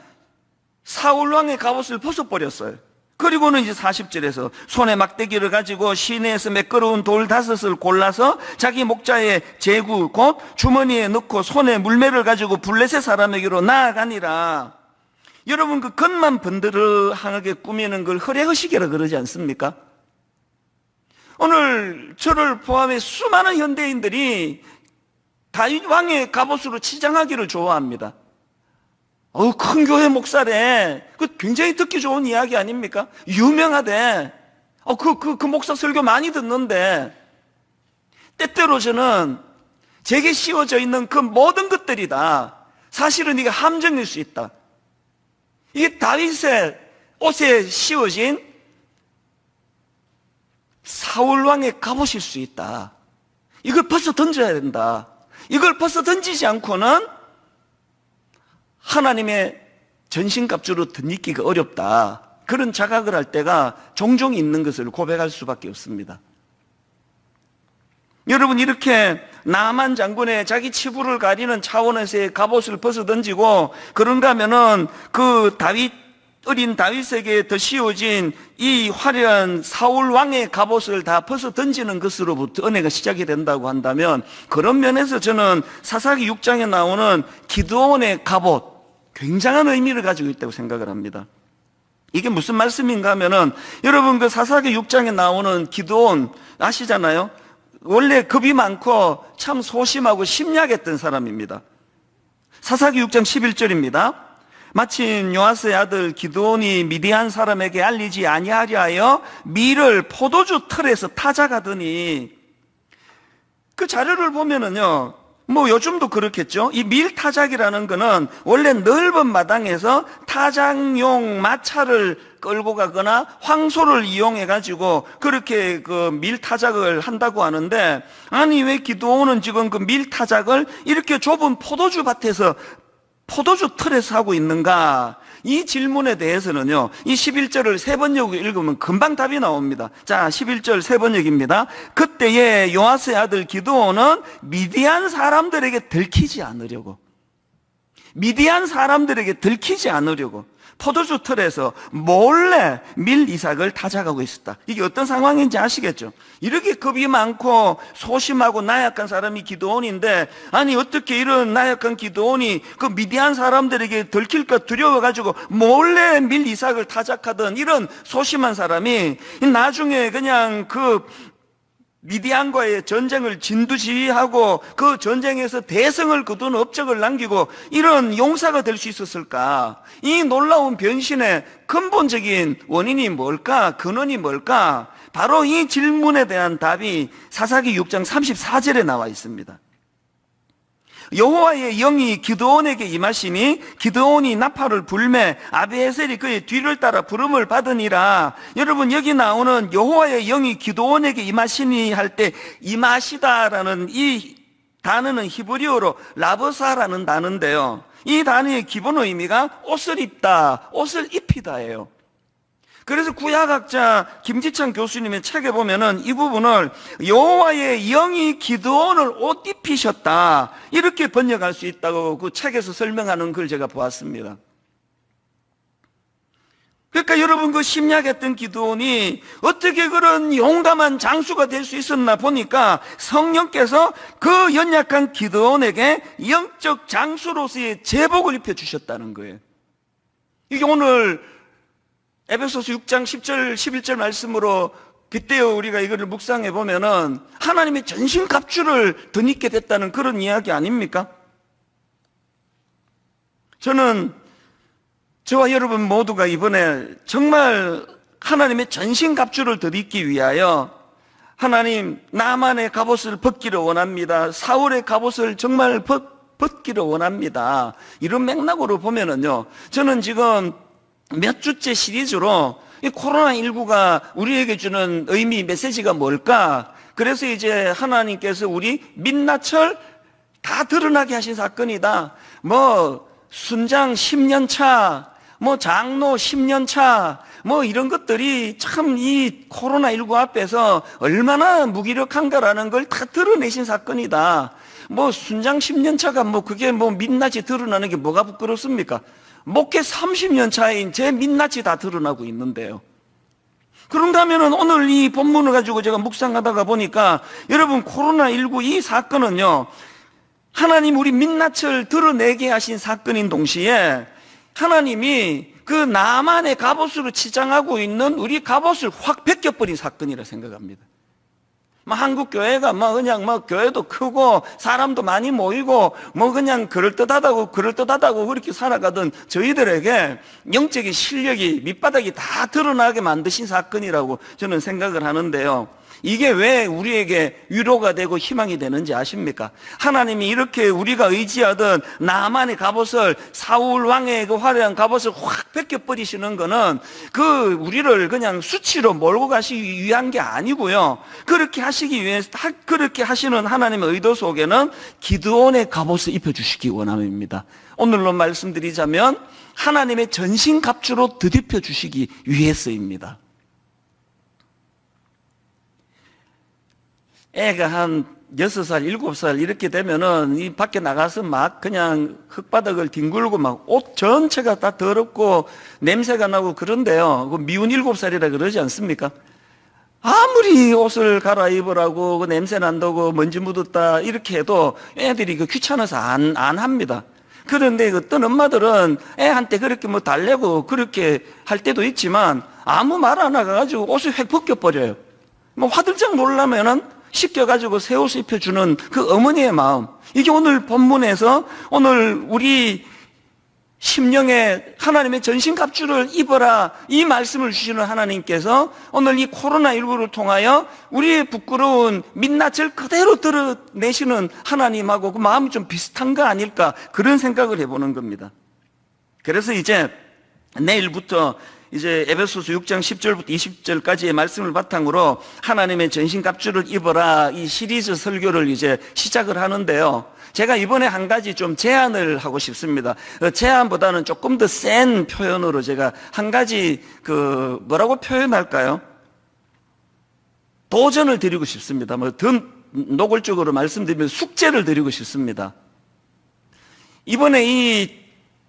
사울왕의 갑옷을 벗어버렸어요. 그리고는 이제 40절에서 손에 막대기를 가지고 시내에서 매끄러운 돌 5을 골라서 자기 목자의 제구 곧 주머니에 넣고 손에 물매를 가지고 블레셋 사람에게로 나아가니라. 여러분, 그 겉만 번드르하게 꾸미는 걸 허례허식이라 그러지 않습니까? 오늘 저를 포함해 수많은 현대인들이 다윗 왕의 갑옷으로 치장하기를 좋아합니다. 큰 교회 목사래. 그 굉장히 듣기 좋은 이야기 아닙니까? 유명하대. 그 목사 설교 많이 듣는데, 때때로 저는 제게 씌워져 있는 그 모든 것들이 다 사실은 이게 함정일 수 있다. 이게 다윗의 옷에 씌워진 사울왕의 갑옷일 수 있다. 이걸 벗어 던져야 된다. 이걸 벗어 던지지 않고는 하나님의 전신갑주로 덧입기가 어렵다. 그런 자각을 할 때가 종종 있는 것을 고백할 수밖에 없습니다. 여러분, 이렇게 나만 장군의 자기 치부를 가리는 차원에서의 갑옷을 벗어 던지고 그런가 하면은 그 어린 다윗에게 더 씌워진 이 화려한 사울 왕의 갑옷을 다 벗어 던지는 것으로부터 은혜가 시작이 된다고 한다면, 그런 면에서 저는 사사기 6장에 나오는 기드온의 갑옷, 굉장한 의미를 가지고 있다고 생각을 합니다. 이게 무슨 말씀인가 하면은, 여러분 그 사사기 6장에 나오는 기드온 아시잖아요? 원래 겁이 많고 참 소심하고 심약했던 사람입니다. 사사기 6장 11절입니다. 마침 요아스의 아들 기드온이 미디안 사람에게 알리지 아니하려 하여 밀을 포도주 틀에서 타작하더니, 그 자료를 보면은요, 뭐 요즘도 그렇겠죠. 이 밀타작이라는 거는 원래 넓은 마당에서 타작용 마차를 끌고 가거나 황소를 이용해 가지고 그렇게 그 밀타작을 한다고 하는데, 아니 왜 기드온은 지금 그 밀타작을 이렇게 좁은 포도주 밭에서 포도주 틀에서 하고 있는가? 이 질문에 대해서는요, 이 11절을 세 번역 읽으면 금방 답이 나옵니다. 자, 11절 세 번역입니다. 그때에 요아스의 아들 기드온은 미디안 사람들에게 들키지 않으려고, 포도주 틀에서 몰래 밀 이삭을 타작하고 있었다. 이게 어떤 상황인지 아시겠죠? 이렇게 겁이 많고 소심하고 나약한 사람이 기드온인데, 아니 어떻게 이런 나약한 기드온이 그 미디안 사람들에게 들킬까 두려워가지고 몰래 밀 이삭을 타작하던 이런 소심한 사람이 나중에 그냥 그 미디안과의 전쟁을 진두지휘하고 그 전쟁에서 대성을 거둔 업적을 남기고 이런 용사가 될 수 있었을까? 이 놀라운 변신의 근본적인 원인이 뭘까? 근원이 뭘까? 바로 이 질문에 대한 답이 사사기 6장 34절에 나와 있습니다. 여호와의 영이 기드온에게 임하시니 기드온이 나팔을 불매 아비에셀이 그의 뒤를 따라 부름을 받으니라. 여러분, 여기 나오는 여호와의 영이 기드온에게 임하시니 할 때 임하시다라는 이 단어는 히브리어로 라버사라는 단어인데요, 이 단어의 기본 의미가 옷을 입다, 옷을 입히다예요. 그래서 구약학자 김지창 교수님의 책에 보면은 이 부분을 여호와의 영이 기드온을 옷 입히셨다, 이렇게 번역할 수 있다고 그 책에서 설명하는 걸 제가 보았습니다. 그러니까 여러분, 그 심약했던 기드온이 어떻게 그런 용감한 장수가 될 수 있었나 보니까 성령께서 그 연약한 기드온에게 영적 장수로서의 제복을 입혀주셨다는 거예요. 이게 오늘 에베소서 6장 10절 11절 말씀으로 빗대어 우리가 이거를 묵상해 보면은 하나님의 전신갑주를 덧입게 됐다는 그런 이야기 아닙니까? 저는 저와 여러분 모두가 이번에 정말 하나님의 전신갑주를 덧입기 위하여 하나님, 나만의 갑옷을 벗기를 원합니다, 사울의 갑옷을 정말 벗기를 원합니다, 이런 맥락으로 보면은요, 저는 지금 몇 주째 시리즈로 이 코로나19가 우리에게 주는 의미, 메시지가 뭘까? 그래서 이제 하나님께서 우리 민낯을 다 드러나게 하신 사건이다. 뭐 순장 10년 차, 뭐 장로 10년 차, 뭐 이런 것들이 참 이 코로나19 앞에서 얼마나 무기력한가라는 걸 다 드러내신 사건이다. 뭐 순장 10년 차가 뭐 그게 뭐 민낯이 드러나는 게 뭐가 부끄럽습니까? 목회 30년 차인 제 민낯이 다 드러나고 있는데요. 그런가 하면은 오늘 이 본문을 가지고 제가 묵상하다가 보니까 여러분, 코로나19 이 사건은요, 하나님 우리 민낯을 드러내게 하신 사건인 동시에 하나님이 그 나만의 갑옷으로 치장하고 있는 우리 갑옷을 확 벗겨버린 사건이라 생각합니다. 한국 교회가 그냥 교회도 크고 사람도 많이 모이고 그냥 그럴듯하다고 그렇게 살아가던 저희들에게 영적인 실력이 밑바닥이 다 드러나게 만드신 사건이라고 저는 생각을 하는데요. 이게 왜 우리에게 위로가 되고 희망이 되는지 아십니까? 하나님이 이렇게 우리가 의지하던 나만의 갑옷을, 사울 왕의 그 화려한 갑옷을 확 벗겨버리시는 거는 그 우리를 그냥 수치로 몰고 가시기 위한 게 아니고요. 그렇게 하시기 위해서, 그렇게 하시는 하나님의 의도 속에는 기드온의 갑옷을 입혀주시기 원함입니다. 오늘로 말씀드리자면 하나님의 전신갑주로 드디펴 주시기 위해서입니다. 애가 한 6살, 7살 이렇게 되면은 이 밖에 나가서 막 그냥 흙바닥을 뒹굴고 막 옷 전체가 다 더럽고 냄새가 나고 그런데요. 그 미운 7살이라 그러지 않습니까? 아무리 옷을 갈아입으라고 그 냄새 난다고 먼지 묻었다 이렇게 해도 애들이 그 귀찮아서 안 합니다. 그런데 어떤 엄마들은 애한테 그렇게 뭐 달래고 그렇게 할 때도 있지만 아무 말 안 해가지고 옷을 획 벗겨버려요. 뭐 화들짝 놀라면은 씻겨가지고 새 옷을 입혀주는 그 어머니의 마음. 이게 오늘 본문에서 오늘 우리 심령에 하나님의 전신갑주를 입어라 이 말씀을 주시는 하나님께서 오늘 이 코로나19를 통하여 우리의 부끄러운 민낯을 그대로 드러내시는 하나님하고 그 마음이 좀 비슷한 거 아닐까 그런 생각을 해보는 겁니다. 그래서 이제 내일부터 이제 에베소서 6장 10절부터 20절까지의 말씀을 바탕으로 하나님의 전신갑주를 입어라 이 시리즈 설교를 이제 시작을 하는데요. 제가 이번에 한 가지 좀 제안을 하고 싶습니다. 제안보다는 조금 더 센 표현으로 제가 한 가지 뭐라고 표현할까요? 도전을 드리고 싶습니다. 뭐 더 노골적으로 말씀드리면 숙제를 드리고 싶습니다. 이번에 이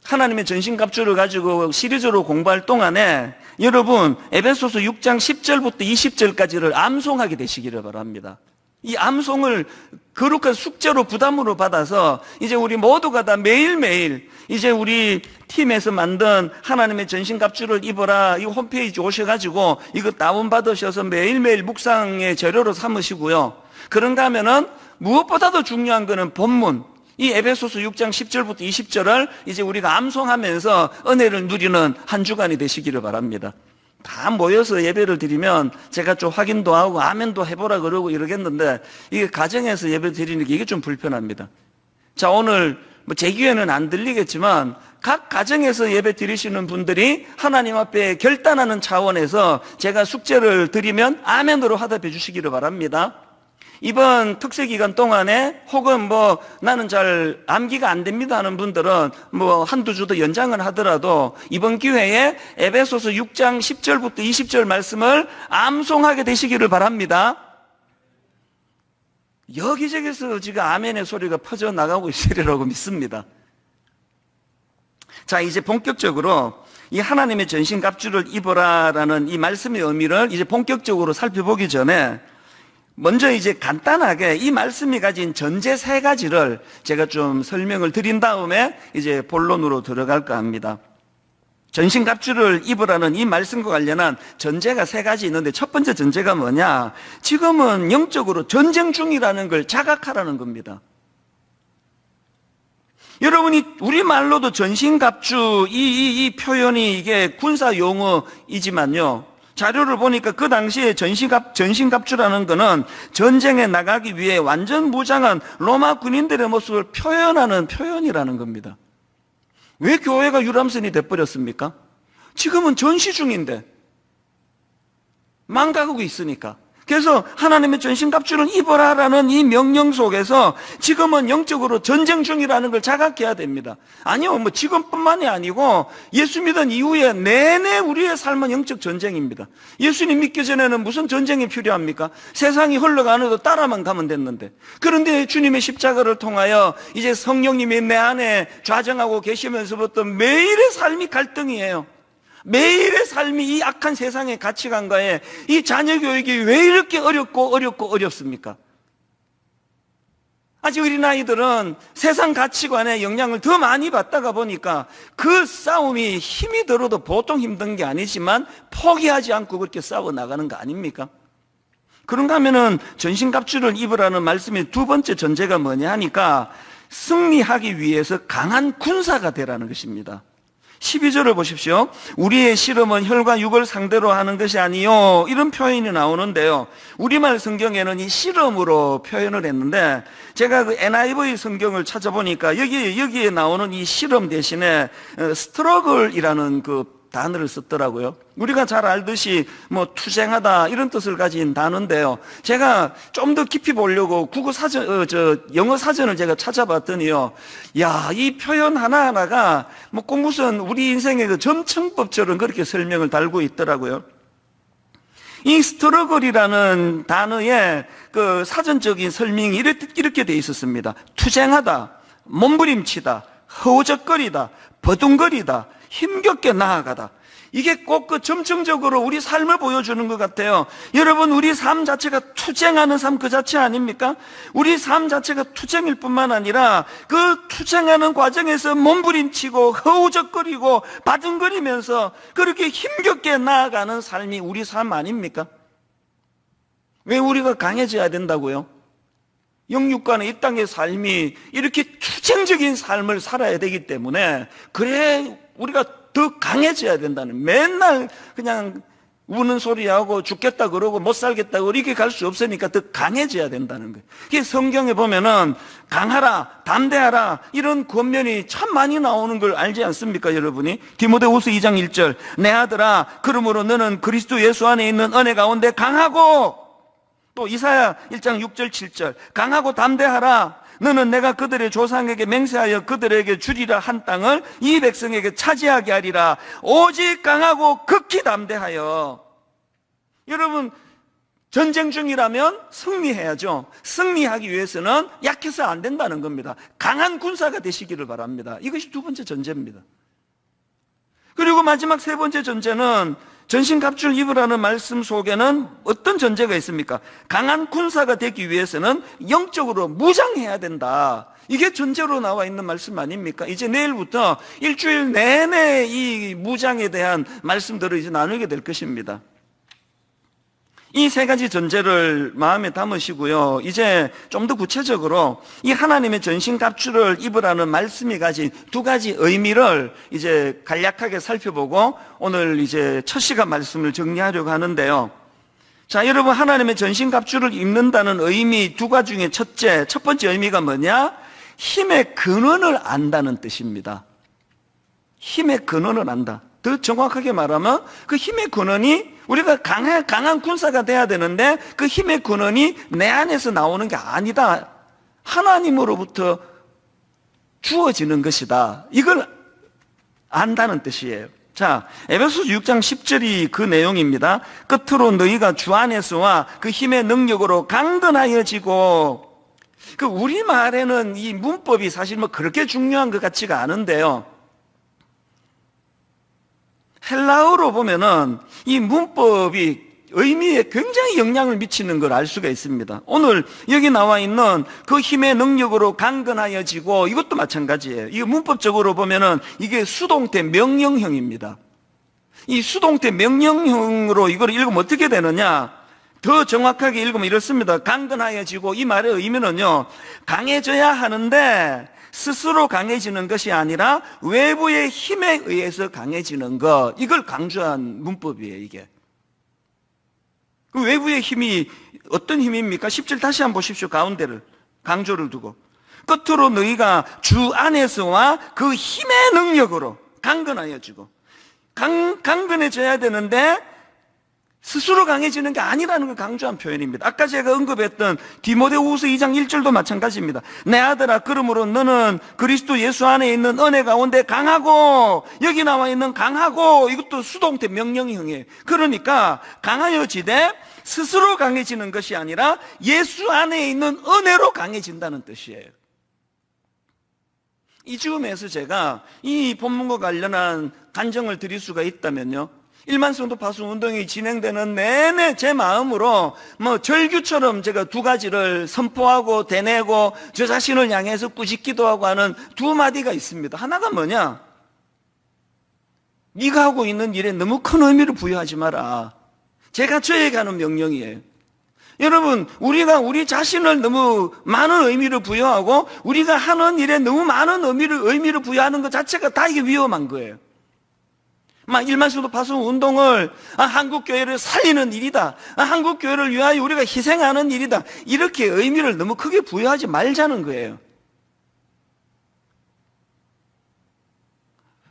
하나님의 전신갑주를 가지고 시리즈로 공부할 동안에 여러분 에베소서 6장 10절부터 20절까지를 암송하게 되시기를 바랍니다. 이 암송을 거룩한 숙제로 부담으로 받아서 이제 우리 모두가 다 매일매일 이제 우리 팀에서 만든 하나님의 전신갑주를 입어라 이 홈페이지 오셔가지고 이거 다운받으셔서 매일매일 묵상의 재료로 삼으시고요. 그런가 하면은 무엇보다도 중요한 거는 본문 이 에베소서 6장 10절부터 20절을 이제 우리가 암송하면서 은혜를 누리는 한 주간이 되시기를 바랍니다. 다 모여서 예배를 드리면 제가 좀 확인도 하고 아멘도 해보라 그러고 이러겠는데 이게 가정에서 예배 드리는 게 이게 좀 불편합니다. 자, 오늘 뭐 제 귀에는 안 들리겠지만 각 가정에서 예배 드리시는 분들이 하나님 앞에 결단하는 차원에서 제가 숙제를 드리면 아멘으로 화답해 주시기를 바랍니다. 이번 특세 기간 동안에 혹은 뭐 나는 잘 암기가 안 됩니다 하는 분들은 뭐 한두 주 더 연장을 하더라도 이번 기회에 에베소서 6장 10절부터 20절 말씀을 암송하게 되시기를 바랍니다. 여기저기서 지금 아멘의 소리가 퍼져나가고 있으리라고 믿습니다. 자, 이제 본격적으로 이 하나님의 전신갑주를 입어라라는 이 말씀의 의미를 이제 본격적으로 살펴보기 전에 먼저 이제 간단하게 이 말씀이 가진 전제 3가지를 제가 좀 설명을 드린 다음에 이제 본론으로 들어갈까 합니다. 전신갑주를 입으라는 이 말씀과 관련한 전제가 3가지 있는데 첫 번째 전제가 뭐냐? 지금은 영적으로 전쟁 중이라는 걸 자각하라는 겁니다. 여러분이 우리말로도 전신갑주 이 표현이 이게 군사 용어이지만요. 자료를 보니까 그 당시에 전신갑주라는 거는 전쟁에 나가기 위해 완전 무장한 로마 군인들의 모습을 표현하는 표현이라는 겁니다. 왜 교회가 유람선이 돼버렸습니까? 지금은 전시 중인데 망가고 있으니까. 그래서 하나님의 전신갑주를 입어라라는 이 명령 속에서 지금은 영적으로 전쟁 중이라는 걸 자각해야 됩니다. 아니요, 뭐 지금뿐만이 아니고 예수 믿은 이후에 내내 우리의 삶은 영적 전쟁입니다. 예수님 믿기 전에는 무슨 전쟁이 필요합니까? 세상이 흘러가는데도 따라만 가면 됐는데. 그런데 주님의 십자가를 통하여 이제 성령님이 내 안에 좌정하고 계시면서부터 매일의 삶이 갈등이에요. 매일의 삶이 이 악한 세상의 가치관과의 이 자녀 교육이 왜 이렇게 어렵습니까? 아직 어린아이들은 세상 가치관의 영향을 더 많이 받다가 보니까 그 싸움이 힘이 들어도 보통 힘든 게 아니지만 포기하지 않고 그렇게 싸워 나가는 거 아닙니까? 그런가 하면은 전신갑주를 입으라는 말씀의 두 번째 전제가 뭐냐 하니까 승리하기 위해서 강한 군사가 되라는 것입니다. 12절을 보십시오. 우리의 씨름은 혈과 육을 상대로 하는 것이 아니요, 이런 표현이 나오는데요. 우리말 성경에는 이 씨름으로 표현을 했는데, 제가 그 NIV 성경을 찾아보니까 여기에 나오는 이 씨름 대신에 스트러글이라는 그 단어를 썼더라고요. 우리가 잘 알듯이 뭐 투쟁하다 이런 뜻을 가진 단어인데요. 제가 좀 더 깊이 보려고 영어 사전을 제가 찾아봤더니요. 야, 이 표현 하나하나가 뭐 꼭 무슨 우리 인생의 그 점층법처럼 그렇게 설명을 달고 있더라고요. 이 스트러글이라는 단어의 그 사전적인 설명이 이렇게 돼 있었습니다. 투쟁하다, 몸부림치다, 허우적거리다, 버둥거리다, 힘겹게 나아가다. 이게 꼭 그 점층적으로 우리 삶을 보여주는 것 같아요. 여러분, 우리 삶 자체가 투쟁하는 삶 그 자체 아닙니까? 우리 삶 자체가 투쟁일 뿐만 아니라 그 투쟁하는 과정에서 몸부림치고 허우적거리고 바둥거리면서 그렇게 힘겹게 나아가는 삶이 우리 삶 아닙니까? 왜 우리가 강해져야 된다고요? 영육간의 이 땅의 삶이 이렇게 투쟁적인 삶을 살아야 되기 때문에, 그래 우리가 더 강해져야 된다는, 맨날 그냥 우는 소리하고 죽겠다 그러고 못 살겠다 그러고 이렇게 갈 수 없으니까 더 강해져야 된다는 거예요. 이게 성경에 보면은 강하라, 담대하라 이런 권면이 참 많이 나오는 걸 알지 않습니까, 여러분이? 디모데후서 2장 1절, 내 아들아, 그러므로 너는 그리스도 예수 안에 있는 은혜 가운데 강하고, 또 이사야 1장 6절 7절, 강하고 담대하라. 너는 내가 그들의 조상에게 맹세하여 그들에게 주리라 한 땅을 이 백성에게 차지하게 하리라. 오직 강하고 극히 담대하여. 여러분, 전쟁 중이라면 승리해야죠. 승리하기 위해서는 약해서 안 된다는 겁니다. 강한 군사가 되시기를 바랍니다. 이것이 두 번째 전제입니다. 그리고 마지막 세 번째 전제는, 전신갑주를 입으라는 말씀 속에는 어떤 전제가 있습니까? 강한 군사가 되기 위해서는 영적으로 무장해야 된다. 이게 전제로 나와 있는 말씀 아닙니까? 이제 내일부터 일주일 내내 이 무장에 대한 말씀들을 이제 나누게 될 것입니다. 이 세 가지 전제를 마음에 담으시고요. 이제 좀 더 구체적으로 이 하나님의 전신갑주를 입으라는 말씀이 가진 두 가지 의미를 이제 간략하게 살펴보고 오늘 이제 첫 시간 말씀을 정리하려고 하는데요. 자, 여러분, 하나님의 전신갑주를 입는다는 의미 두 가지 중에 첫 번째 의미가 뭐냐? 힘의 근원을 안다는 뜻입니다. 힘의 근원을 안다. 더 정확하게 말하면 그 힘의 근원이, 우리가 강한 군사가 돼야 되는데 그 힘의 근원이 내 안에서 나오는 게 아니다. 하나님으로부터 주어지는 것이다. 이걸 안다는 뜻이에요. 자, 에베소서 6장 10절이 그 내용입니다. 끝으로 너희가 주 안에서와 그 힘의 능력으로 강건하여지고. 그 우리말에는 이 문법이 사실 뭐 그렇게 중요한 것 같지가 않은데요. 헬라어로 보면은 이 문법이 의미에 굉장히 영향을 미치는 걸 알 수가 있습니다. 오늘 여기 나와 있는 그 힘의 능력으로 강건하여지고, 이것도 마찬가지예요. 이거 문법적으로 보면은 이게 수동태 명령형입니다. 이 수동태 명령형으로 이걸 읽으면 어떻게 되느냐? 더 정확하게 읽으면 이렇습니다. 강건하여지고, 이 말의 의미는요, 강해져야 하는데 스스로 강해지는 것이 아니라 외부의 힘에 의해서 강해지는 것, 이걸 강조한 문법이에요. 이게 그 외부의 힘이 어떤 힘입니까? 10절 다시 한번 보십시오. 가운데를 강조를 두고, 끝으로 너희가 주 안에서와 그 힘의 능력으로 강건하여지고. 강건해져야 되는데 스스로 강해지는 게 아니라는 걸 강조한 표현입니다. 아까 제가 언급했던 디모데후서 2장 1절도 마찬가지입니다. 내 아들아, 그러므로 너는 그리스도 예수 안에 있는 은혜 가운데 강하고, 여기 나와 있는 강하고, 이것도 수동태 명령형이에요. 그러니까 강하여지되 스스로 강해지는 것이 아니라 예수 안에 있는 은혜로 강해진다는 뜻이에요. 이 즈음에서 제가 이 본문과 관련한 간증을 드릴 수가 있다면요, 일만성도 파수 운동이 진행되는 내내 제 마음으로 뭐 절규처럼 제가 두 가지를 선포하고 되뇌고 저 자신을 향해서 꾸짖기도 하고 하는 두 마디가 있습니다. 하나가 뭐냐? 네가 하고 있는 일에 너무 큰 의미를 부여하지 마라. 제가 저에게 하는 명령이에요. 여러분, 우리가 우리 자신을 너무 많은 의미를 부여하고 우리가 하는 일에 너무 많은 의미를 부여하는 것 자체가 다 이게 위험한 거예요. 막 일만수도 파송 운동을 한국교회를 살리는 일이다, 한국교회를 위하여 우리가 희생하는 일이다, 이렇게 의미를 너무 크게 부여하지 말자는 거예요.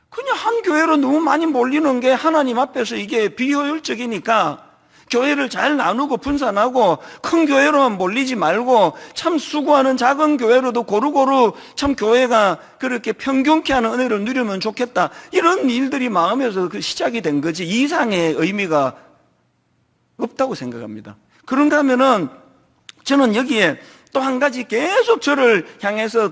그냥 한 교회로 너무 많이 몰리는 게 하나님 앞에서 이게 비효율적이니까 교회를 잘 나누고 분산하고 큰 교회로만 몰리지 말고 참 수고하는 작은 교회로도 고루고루 참 교회가 그렇게 평균케 하는 은혜를 누리면 좋겠다, 이런 일들이 마음에서 그 시작이 된 거지 이상의 의미가 없다고 생각합니다. 그런가 하면은 저는 여기에 또 한 가지 계속 저를 향해서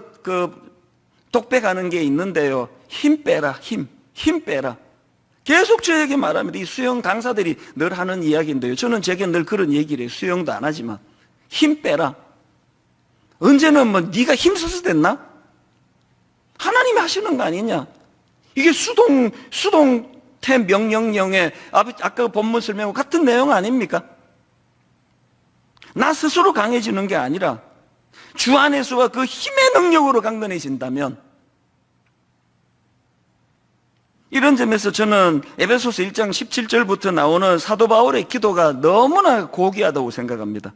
독백하는 게 있는데요. 힘 빼라, 힘 빼라. 계속 저에게 말합니다. 이 수영 강사들이 늘 하는 이야기인데요. 저는 제게 늘 그런 얘기를 해요. 수영도 안 하지만 힘 빼라. 언제는 뭐 네가 힘써서 됐나? 하나님이 하시는 거 아니냐? 이게 수동태 명령령의 아까 본문 설명과 같은 내용 아닙니까? 나 스스로 강해지는 게 아니라 주 안에서와 그 힘의 능력으로 강건해진다면, 이런 점에서 저는 에베소서 1장 17절부터 나오는 사도 바울의 기도가 너무나 고귀하다고 생각합니다.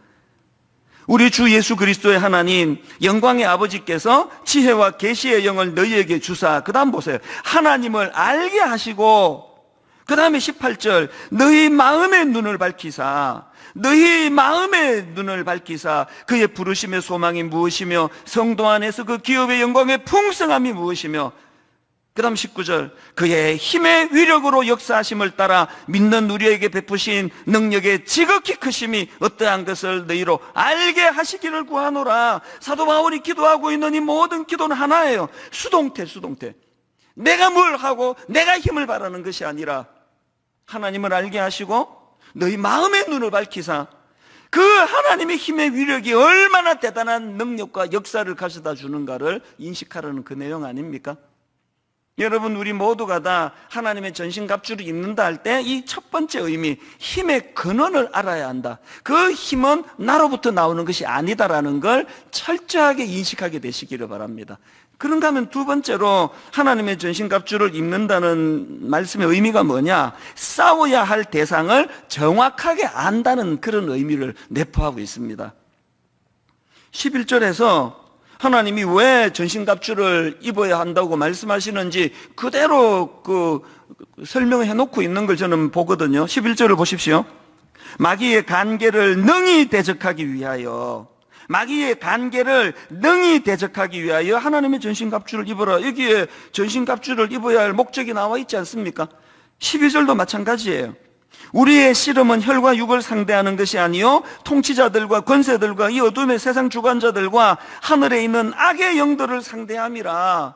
우리 주 예수 그리스도의 하나님 영광의 아버지께서 지혜와 계시의 영을 너희에게 주사, 그 다음 보세요, 하나님을 알게 하시고, 그 다음에 18절, 너희 마음의 눈을 밝히사, 너희 마음의 눈을 밝히사 그의 부르심의 소망이 무엇이며 성도 안에서 그 기업의 영광의 풍성함이 무엇이며, 그 다음 19절, 그의 힘의 위력으로 역사하심을 따라 믿는 우리에게 베푸신 능력의 지극히 크심이 어떠한 것을 너희로 알게 하시기를 구하노라. 사도 바울이 기도하고 있는 이 모든 기도는 하나예요. 수동태. 내가 뭘 하고 내가 힘을 바라는 것이 아니라 하나님을 알게 하시고 너희 마음의 눈을 밝히사 그 하나님의 힘의 위력이 얼마나 대단한 능력과 역사를 가져다 주는가를 인식하라는 그 내용 아닙니까? 여러분, 우리 모두가 다 하나님의 전신갑주를 입는다 할 때 이 첫 번째 의미, 힘의 근원을 알아야 한다. 그 힘은 나로부터 나오는 것이 아니다라는 걸 철저하게 인식하게 되시기를 바랍니다. 그런가 하면 두 번째로 하나님의 전신갑주를 입는다는 말씀의 의미가 뭐냐? 싸워야 할 대상을 정확하게 안다는 그런 의미를 내포하고 있습니다. 11절에서 하나님이 왜 전신갑주를 입어야 한다고 말씀하시는지 그대로 설명을 해놓고 있는 걸 저는 보거든요. 11절을 보십시오. 마귀의 간계를 능히 대적하기 위하여, 마귀의 간계를 능히 대적하기 위하여 하나님의 전신갑주를 입어라. 여기에 전신갑주를 입어야 할 목적이 나와 있지 않습니까? 12절도 마찬가지예요. 우리의 씨름은 혈과 육을 상대하는 것이 아니요 통치자들과 권세들과 이 어둠의 세상 주관자들과 하늘에 있는 악의 영들을 상대함이라.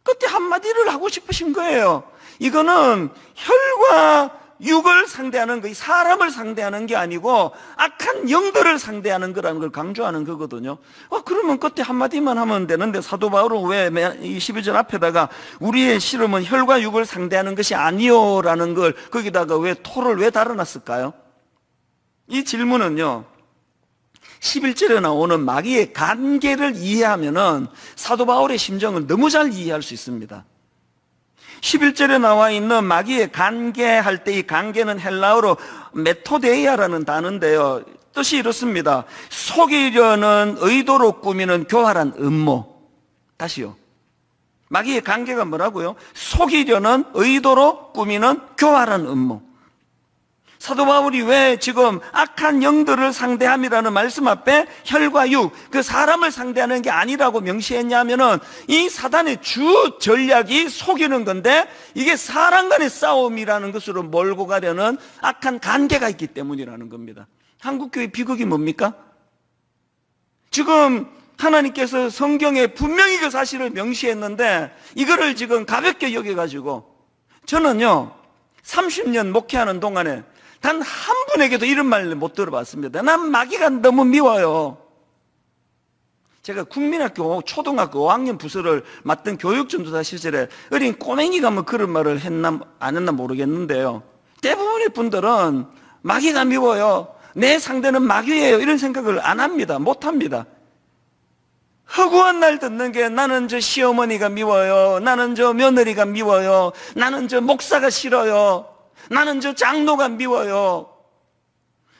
그때 한마디를 하고 싶으신 거예요. 이거는 혈과 육을 상대하는 거, 사람을 상대하는 게 아니고 악한 영들을 상대하는 거라는 걸 강조하는 거거든요. 그러면 그때 한마디만 하면 되는데 사도 바울은 왜 이 12절 앞에다가 우리의 씨름은 혈과 육을 상대하는 것이 아니요라는 걸 거기다가 왜 토를 왜 달아놨을까요? 이 질문은요, 11절에 나오는 마귀의 간계를 이해하면은 사도 바울의 심정을 너무 잘 이해할 수 있습니다. 11절에 나와 있는 마귀의 간계할 때 이 간계는 헬라어로 메토데이아라는 단어인데요. 뜻이 이렇습니다. 속이려는 의도로 꾸미는 교활한 음모. 다시요. 마귀의 간계가 뭐라고요? 속이려는 의도로 꾸미는 교활한 음모. 사도 바울이 왜 지금 악한 영들을 상대함이라는 말씀 앞에 혈과 육, 그 사람을 상대하는 게 아니라고 명시했냐면은 이 사단의 주 전략이 속이는 건데 이게 사람 간의 싸움이라는 것으로 몰고 가려는 악한 관계가 있기 때문이라는 겁니다. 한국교회 비극이 뭡니까? 지금 하나님께서 성경에 분명히 그 사실을 명시했는데 이거를 지금 가볍게 여겨가지고, 저는요 30년 목회하는 동안에 단 한 분에게도 이런 말 못 들어봤습니다. 난 마귀가 너무 미워요. 제가 국민학교 초등학교 5학년 부서를 맡은 교육전도사 시절에 어린 꼬맹이가 뭐 그런 말을 했나 안 했나 모르겠는데요, 대부분의 분들은 마귀가 미워요, 내 상대는 마귀예요, 이런 생각을 안 합니다. 못 합니다. 허구한 날 듣는 게 나는 저 시어머니가 미워요. 나는 저 며느리가 미워요. 나는 저 목사가 싫어요. 나는 저 장로가 미워요.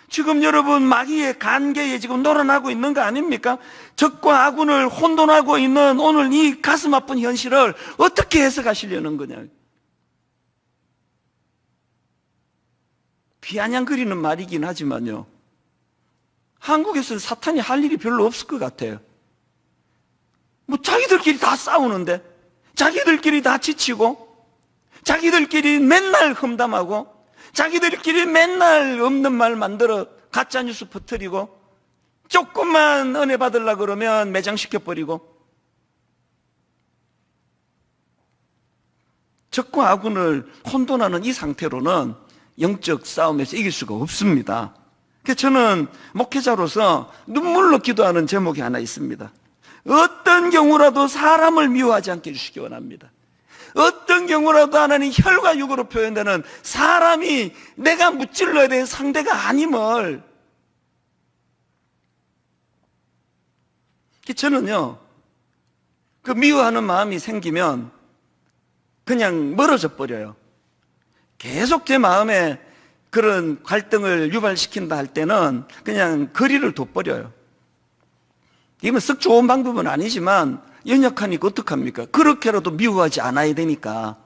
지금 여러분 마귀의 간계에 지금 놀아나고 있는 거 아닙니까? 적과 아군을 혼돈하고 있는 오늘 이 가슴 아픈 현실을 어떻게 해석하시려는 거냐. 비아냥거리는 말이긴 하지만요, 한국에서는 사탄이 할 일이 별로 없을 것 같아요. 뭐 자기들끼리 다 싸우는데, 자기들끼리 다 지치고, 자기들끼리 맨날 험담하고, 자기들끼리 맨날 없는 말 만들어 가짜뉴스 퍼뜨리고, 조금만 은혜 받으려고 그러면 매장시켜버리고, 적과 아군을 혼돈하는 이 상태로는 영적 싸움에서 이길 수가 없습니다. 그래서 저는 목회자로서 눈물로 기도하는 제목이 하나 있습니다. 어떤 경우라도 사람을 미워하지 않게 해주시기 원합니다. 어떤 경우라도 하나님 혈과 육으로 표현되는 사람이 내가 무찔러야 될 상대가 아님을. 저는요, 그 미워하는 마음이 생기면 그냥 멀어져 버려요. 계속 제 마음에 그런 갈등을 유발시킨다 할 때는 그냥 거리를 둬버려요. 이건 썩 좋은 방법은 아니지만 연약하니까 어떡합니까? 그렇게라도 미워하지 않아야 되니까.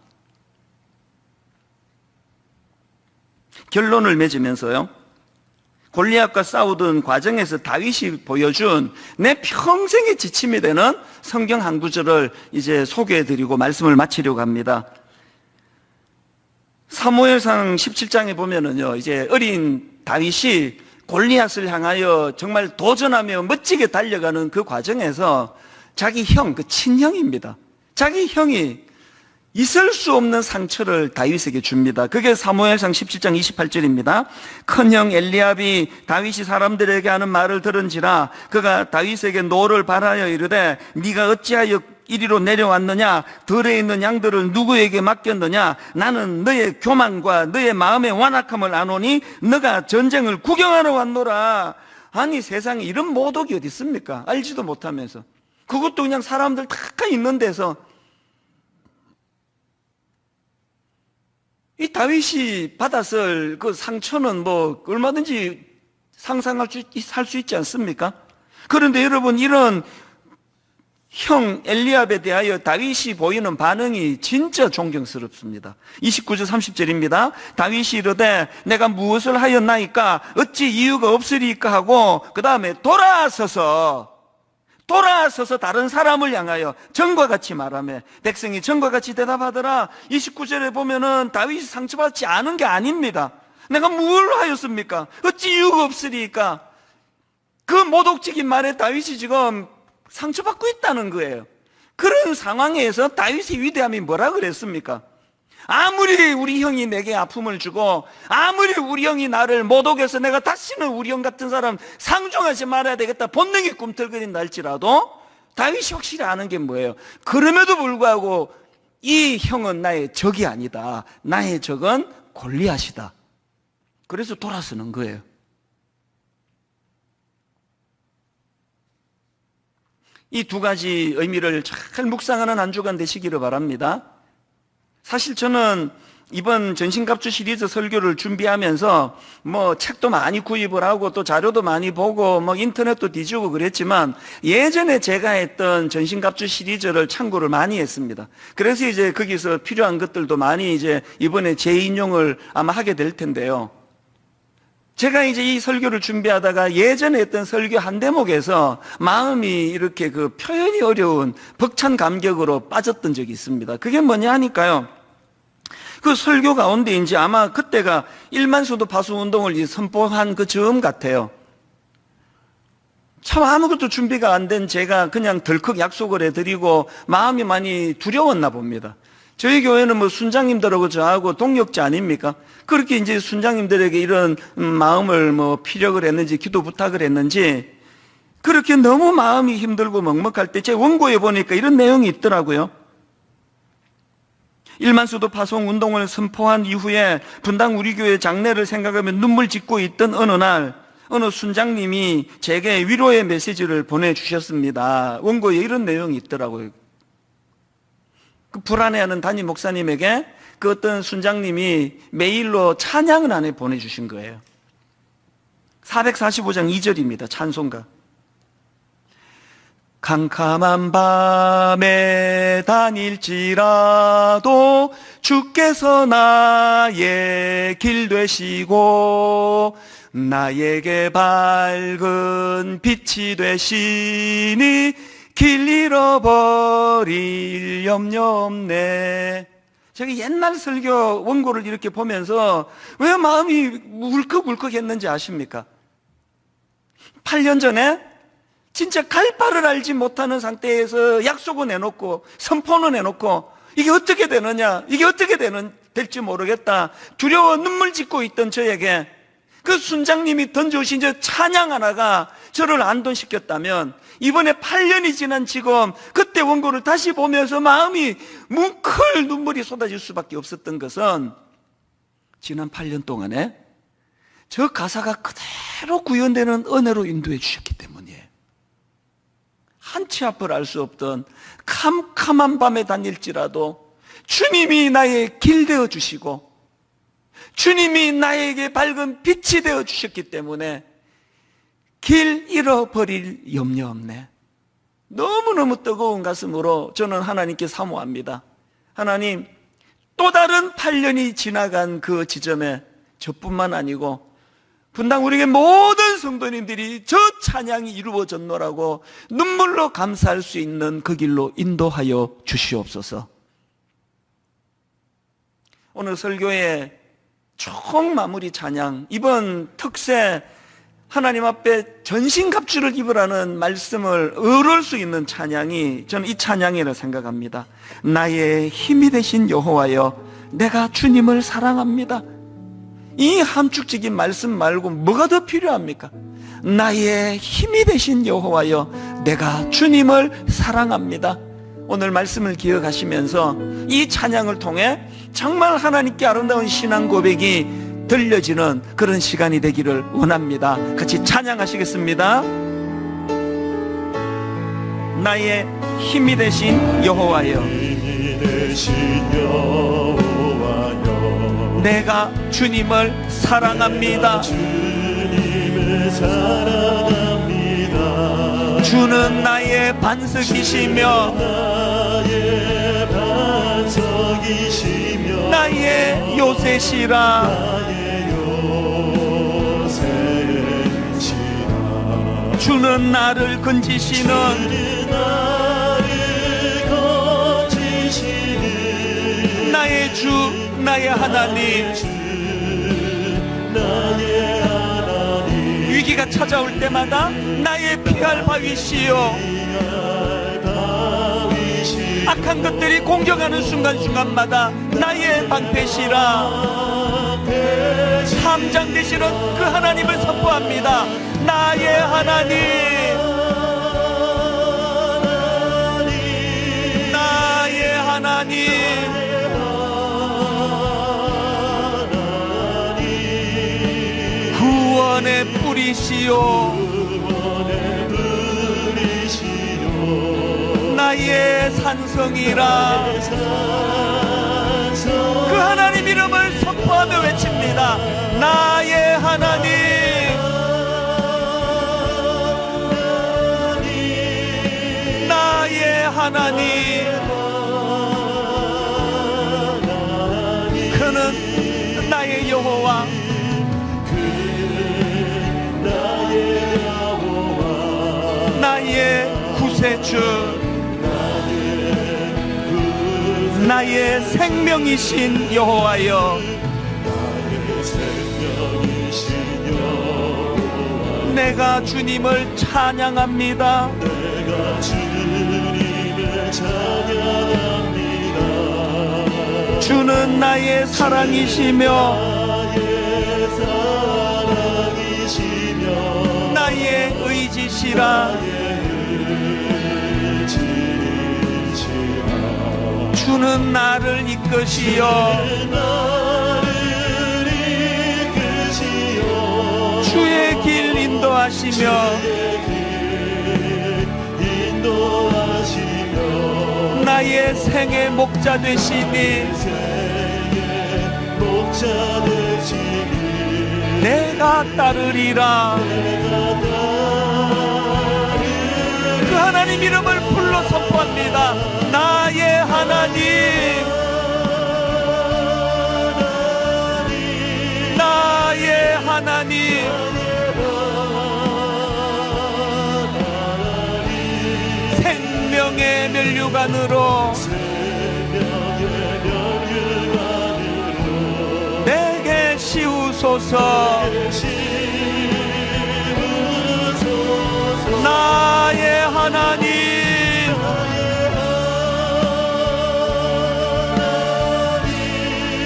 결론을 맺으면서요, 골리앗과 싸우던 과정에서 다윗이 보여준 내 평생의 지침이 되는 성경 한 구절을 이제 소개해드리고 말씀을 마치려고 합니다. 사무엘상 17장에 보면은요, 이제 어린 다윗이 골리앗을 향하여 정말 도전하며 멋지게 달려가는 그 과정에서 자기 형, 그 친형입니다. 자기 형이 있을 수 없는 상처를 다윗에게 줍니다. 그게 사무엘상 17장 28절입니다. 큰형 엘리압이 다윗이 사람들에게 하는 말을 들은지라 그가 다윗에게 노를 발하여 이르되 네가 어찌하여 이리로 내려왔느냐? 들에 있는 양들을 누구에게 맡겼느냐? 나는 너의 교만과 너의 마음의 완악함을 아노니 너가 전쟁을 구경하러 왔노라. 아니, 세상에 이런 모독이 어디 있습니까? 알지도 못하면서. 그것도 그냥 사람들 다 있는 데서. 이 다윗이 받았을 그 상처는 뭐 얼마든지 상상할 수 있지 않습니까? 그런데 여러분, 이런 형 엘리압에 대하여 다윗이 보이는 반응이 진짜 존경스럽습니다. 29절 30절입니다. 다윗이 이르되 내가 무엇을 하였나이까? 어찌 이유가 없으리까? 하고 그 다음에 돌아서서 다른 사람을 향하여 전과 같이 말하며 백성이 전과 같이 대답하더라. 29절에 보면은 다윗이 상처받지 않은 게 아닙니다. 내가 뭘 하였습니까? 어찌 이유가 없으리까? 그 모독적인 말에 다윗이 지금 상처받고 있다는 거예요. 그런 상황에서 다윗의 위대함이 뭐라 그랬습니까? 아무리 우리 형이 내게 아픔을 주고 아무리 우리 형이 나를 모독해서 내가 다시는 우리 형 같은 사람 상종하지 말아야 되겠다 본능이 꿈틀거린다 할지라도 다윗이 확실히 아는 게 뭐예요? 그럼에도 불구하고 이 형은 나의 적이 아니다. 나의 적은 골리앗이다. 그래서 돌아서는 거예요. 이 두 가지 의미를 잘 묵상하는 한 주간 되시기를 바랍니다. 사실 저는 이번 전신갑주 시리즈 설교를 준비하면서 뭐 책도 많이 구입을 하고 또 자료도 많이 보고 뭐 인터넷도 뒤지고 그랬지만 예전에 제가 했던 전신갑주 시리즈를 참고를 많이 했습니다. 그래서 이제 거기서 필요한 것들도 많이 이제 이번에 재인용을 아마 하게 될 텐데요. 제가 이제 이 설교를 준비하다가 예전에 했던 설교 한 대목에서 마음이 이렇게 그 표현이 어려운 벅찬 감격으로 빠졌던 적이 있습니다. 그게 뭐냐 하니까요, 그 설교 가운데 이제 아마 그때가 1만 수도 파수 운동을 선포한 그 즈음 같아요. 참 아무것도 준비가 안 된 제가 그냥 덜컥 약속을 해드리고 마음이 많이 두려웠나 봅니다. 저희 교회는 뭐 순장님들하고 저하고 동역자 아닙니까? 그렇게 이제 순장님들에게 이런 마음을 뭐 피력을 했는지 기도 부탁을 했는지 그렇게 너무 마음이 힘들고 먹먹할 때 제 원고에 보니까 이런 내용이 있더라고요. 1만 수도 파송 운동을 선포한 이후에 분당 우리 교회 장례를 생각하며 눈물 짓고 있던 어느 날 어느 순장님이 제게 위로의 메시지를 보내주셨습니다. 원고에 이런 내용이 있더라고요. 그 불안해하는 담임 목사님에게 그 어떤 순장님이 메일로 찬양을 안에 보내주신 거예요. 445장 2절입니다. 찬송가. 캄캄한 밤에 다닐지라도 주께서 나의 길 되시고 나에게 밝은 빛이 되시니 길 잃어버릴 염려 없네. 제가 옛날 설교 원고를 이렇게 보면서 왜 마음이 울컥울컥 했는지 아십니까? 8년 전에 진짜 갈 바를 알지 못하는 상태에서 약속을 내놓고 선포는 해놓고 이게 어떻게 되느냐, 이게 어떻게 될지 모르겠다 두려워 눈물 짓고 있던 저에게 그 순장님이 던져오신 저 찬양 하나가 저를 안도시켰다면 이번에 8년이 지난 지금 그때 원고를 다시 보면서 마음이 뭉클 눈물이 쏟아질 수밖에 없었던 것은 지난 8년 동안에 저 가사가 그대로 구현되는 은혜로 인도해 주셨기 때문이에요. 한치 앞을 알 수 없던 캄캄한 밤에 다닐지라도 주님이 나의 길 되어 주시고 주님이 나에게 밝은 빛이 되어 주셨기 때문에 길 잃어버릴 염려 없네. 너무너무 뜨거운 가슴으로 저는 하나님께 사모합니다. 하나님, 또 다른 8년이 지나간 그 지점에 저뿐만 아니고 분당 우리에게 모든 성도님들이 저 찬양이 이루어졌노라고 눈물로 감사할 수 있는 그 길로 인도하여 주시옵소서. 오늘 설교의 총 마무리 찬양, 이번 특세 하나님 앞에 전신갑주를 입으라는 말씀을 의뢰할 수 있는 찬양이 저는 이 찬양이라 생각합니다. 나의 힘이 되신 여호와여, 내가 주님을 사랑합니다. 이 함축적인 말씀 말고 뭐가 더 필요합니까? 나의 힘이 되신 여호와여, 내가 주님을 사랑합니다. 오늘 말씀을 기억하시면서 이 찬양을 통해 정말 하나님께 아름다운 신앙 고백이 들려지는 그런 시간이 되기를 원합니다. 같이 찬양하시겠습니다. 나의 힘이 되신 여호와여, 내가 주님을 사랑합니다. 주는 나의 반석이시며 나의 요새시라. 주는 나를 건지시는 나의 주, 나의 하나님. 위기가 찾아올 때마다 나의 피할 바위시요, 악한 것들이 공격하는 순간순간마다 나의 방패시라. 함장 되시는 그 하나님을 선포합니다. 나의 하나님, 나의 하나님. 구원의 뿌리시오, 나의 산성이라. 그 하나님 이름을 선포하며 외칩니다. 나의 하나님, 나의 하나님. 그는 나의 여호와, 나의 구세주, 나의 생명이신 여호와여, 내가 주님을 찬양합니다. 주는 나의 사랑이시며 나의 의지시라. 주는 나를 이끄시어 주의 길 인도하시며 나의 생의 목자 되시니 내가 따르리라. 그 하나님 이름을 불러 선포합니다. 나의 하나님, 나의 하나님, 생명의 면류관으로 내게 씌우소서. 나의 하나님,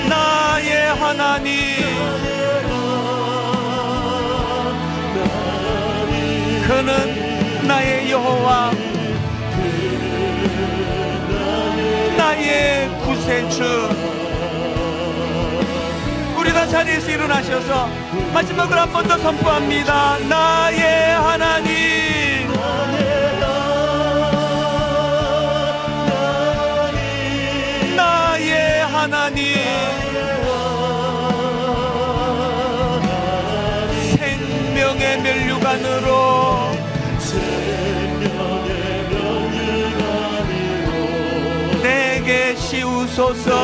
나의 하나님, 그는 나의 여호와, 나의 구세주. 우리 다 자리에서 일어나셔서 마지막으로 한 번 더 선포합니다. 나의 하나님, 나의 하나님, 생명의 면류관으로 내게 씌우소서.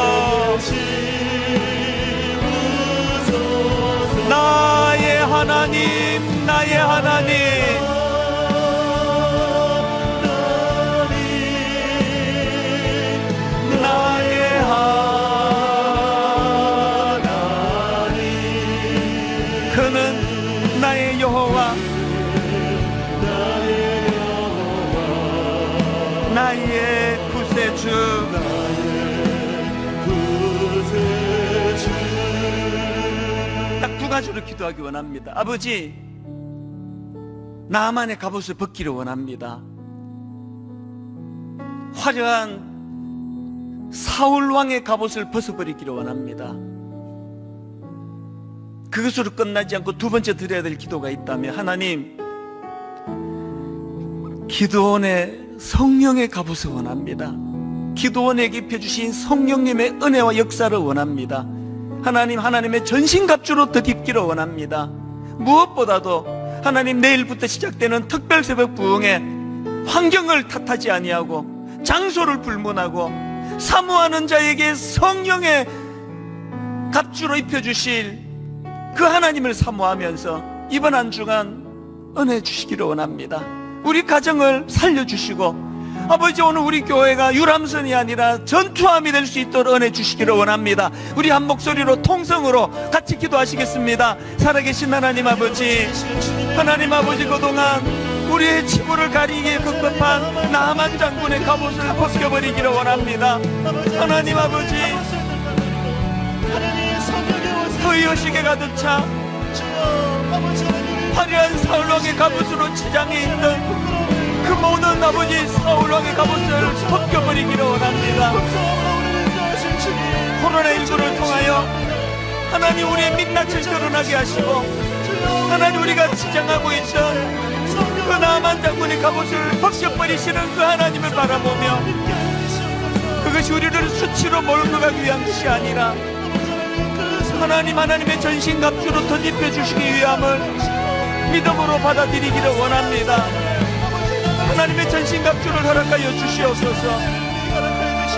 나의 하나님, 나의 하나님, 나의 하나님, 그는 나의 여호와, 나의 구세주. 딱 두 가지로 기도하기 원합니다. 아버지, 나만의 갑옷을 벗기를 원합니다. 화려한 사울 왕의 갑옷을 벗어버리기를 원합니다. 그것으로 끝나지 않고 두 번째 드려야 될 기도가 있다면, 하나님, 기도원의 성령의 갑옷을 원합니다. 기도원에게 입혀주신 성령님의 은혜와 역사를 원합니다. 하나님, 하나님의 전신갑주로 더 입기를 원합니다. 무엇보다도 하나님, 내일부터 시작되는 특별 새벽 부흥에 환경을 탓하지 아니하고 장소를 불문하고 사모하는 자에게 성령의 갑주로 입혀주실 그 하나님을 사모하면서 이번 한 주간 은혜 주시기를 원합니다. 우리 가정을 살려주시고, 아버지, 오늘 우리 교회가 유람선이 아니라 전투함이 될 수 있도록 은혜 주시기를 원합니다. 우리 한 목소리로 통성으로 같이 기도하시겠습니다. 살아계신 하나님 아버지, 하나님 아버지, 그동안 우리의 치부를 가리기에 급급한 나만 장군의 갑옷을 벗겨버리기를 원합니다. 하나님 아버지, 의여식에 가득 차 화려한 사울왕의 갑옷으로 지장해 있던 그 모든 아버지 사울왕의 갑옷을 벗겨버리기를 원합니다. 코로나19를 통하여 하나님, 우리의 민낯을 드러나게 하시고, 하나님, 우리가 지장하고 있던 그 나만 장군의 갑옷을 벗겨버리시는 그 하나님을 바라보며, 그것이 우리를 수치로 몰고 가기 위한 것이 아니라 하나님, 하나님의 전신갑주로 덧입혀 주시기 위함을 믿음으로 받아들이기를 원합니다. 하나님의 전신갑주를 허락하여 주시옵소서.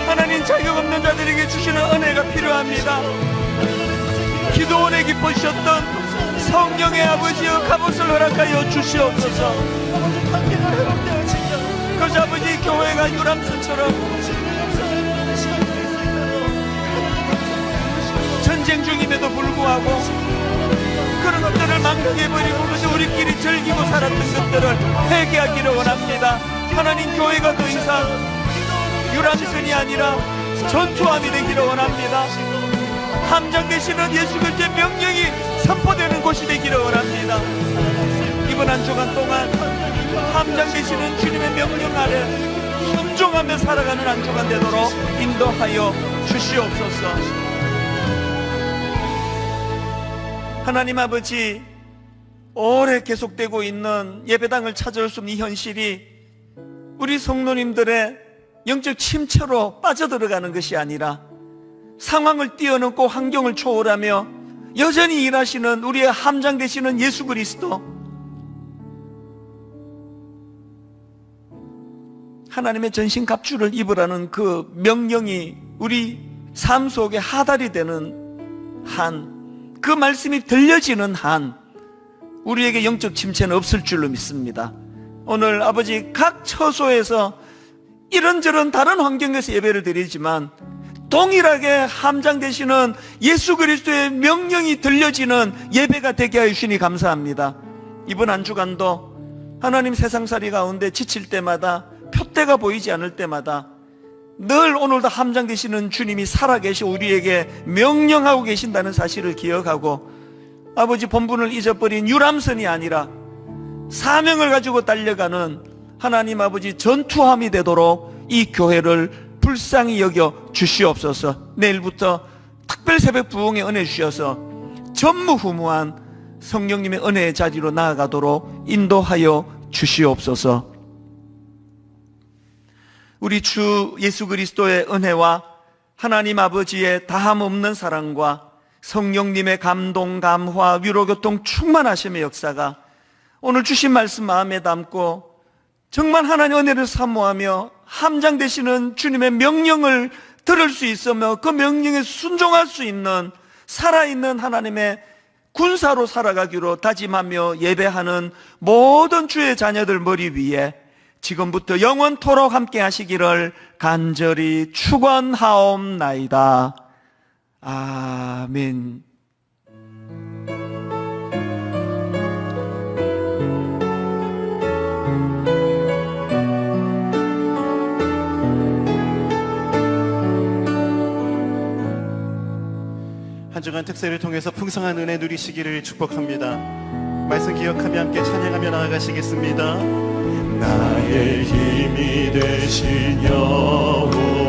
하나님, 자격 없는 자들에게 주시는 은혜가 필요합니다. 기도원에 기뻐주셨던 성령의 아버지의 갑옷을 허락하여 주시옵소서. 그저 아버지, 교회가 유람선처럼 전쟁 중임에도 불구하고 그런 것들을 망각해버리고 그저 우리끼리 즐기고 살았던 것들을 회개하기를 원합니다. 하나님, 교회가 더 이상 유람선이 아니라 전투함이 되기를 원합니다. 함장 되시는 예수 그리스도의 명령이 선포되는 곳이 되기를 원합니다. 이번 한 주간 동안 함장 되시는 주님의 명령 아래 순종하며 살아가는 한 주간 되도록 인도하여 주시옵소서. 하나님 아버지, 오래 계속되고 있는 예배당을 찾아올 수 없는 이 현실이 우리 성도님들의 영적 침체로 빠져들어가는 것이 아니라 상황을 뛰어넘고 환경을 초월하며 여전히 일하시는 우리의 함장 되시는 예수 그리스도, 하나님의 전신갑주를 입으라는 그 명령이 우리 삶 속에 하달이 되는 한, 그 말씀이 들려지는 한 우리에게 영적 침체는 없을 줄로 믿습니다. 오늘 아버지 각 처소에서 이런저런 다른 환경에서 예배를 드리지만 동일하게 함장 되시는 예수 그리스도의 명령이 들려지는 예배가 되게 하여 주시니 감사합니다. 이번 한 주간도 하나님 세상살이 가운데 지칠 때마다, 표대가 보이지 않을 때마다 늘 오늘도 함장 되시는 주님이 살아계시고 우리에게 명령하고 계신다는 사실을 기억하고 아버지 본분을 잊어버린 유람선이 아니라 사명을 가지고 달려가는 하나님 아버지 전투함이 되도록 이 교회를 불쌍히 여겨 주시옵소서. 내일부터 특별 새벽 부흥의 은혜 주셔서 전무후무한 성령님의 은혜의 자리로 나아가도록 인도하여 주시옵소서. 우리 주 예수 그리스도의 은혜와 하나님 아버지의 다함없는 사랑과 성령님의 감동, 감화, 위로, 교통 충만하심의 역사가 오늘 주신 말씀 마음에 담고 정말 하나님의 은혜를 사모하며 함장 되시는 주님의 명령을 들을 수 있으며 그 명령에 순종할 수 있는 살아있는 하나님의 군사로 살아가기로 다짐하며 예배하는 모든 주의 자녀들 머리 위에 지금부터 영원토록 함께 하시기를 간절히 축원하옵나이다. 아멘. 한 주간 특세를 통해서 풍성한 은혜 누리시기를 축복합니다. 말씀 기억하며 함께 찬양하며 나아가시겠습니다. 나의 힘이 되신 여호와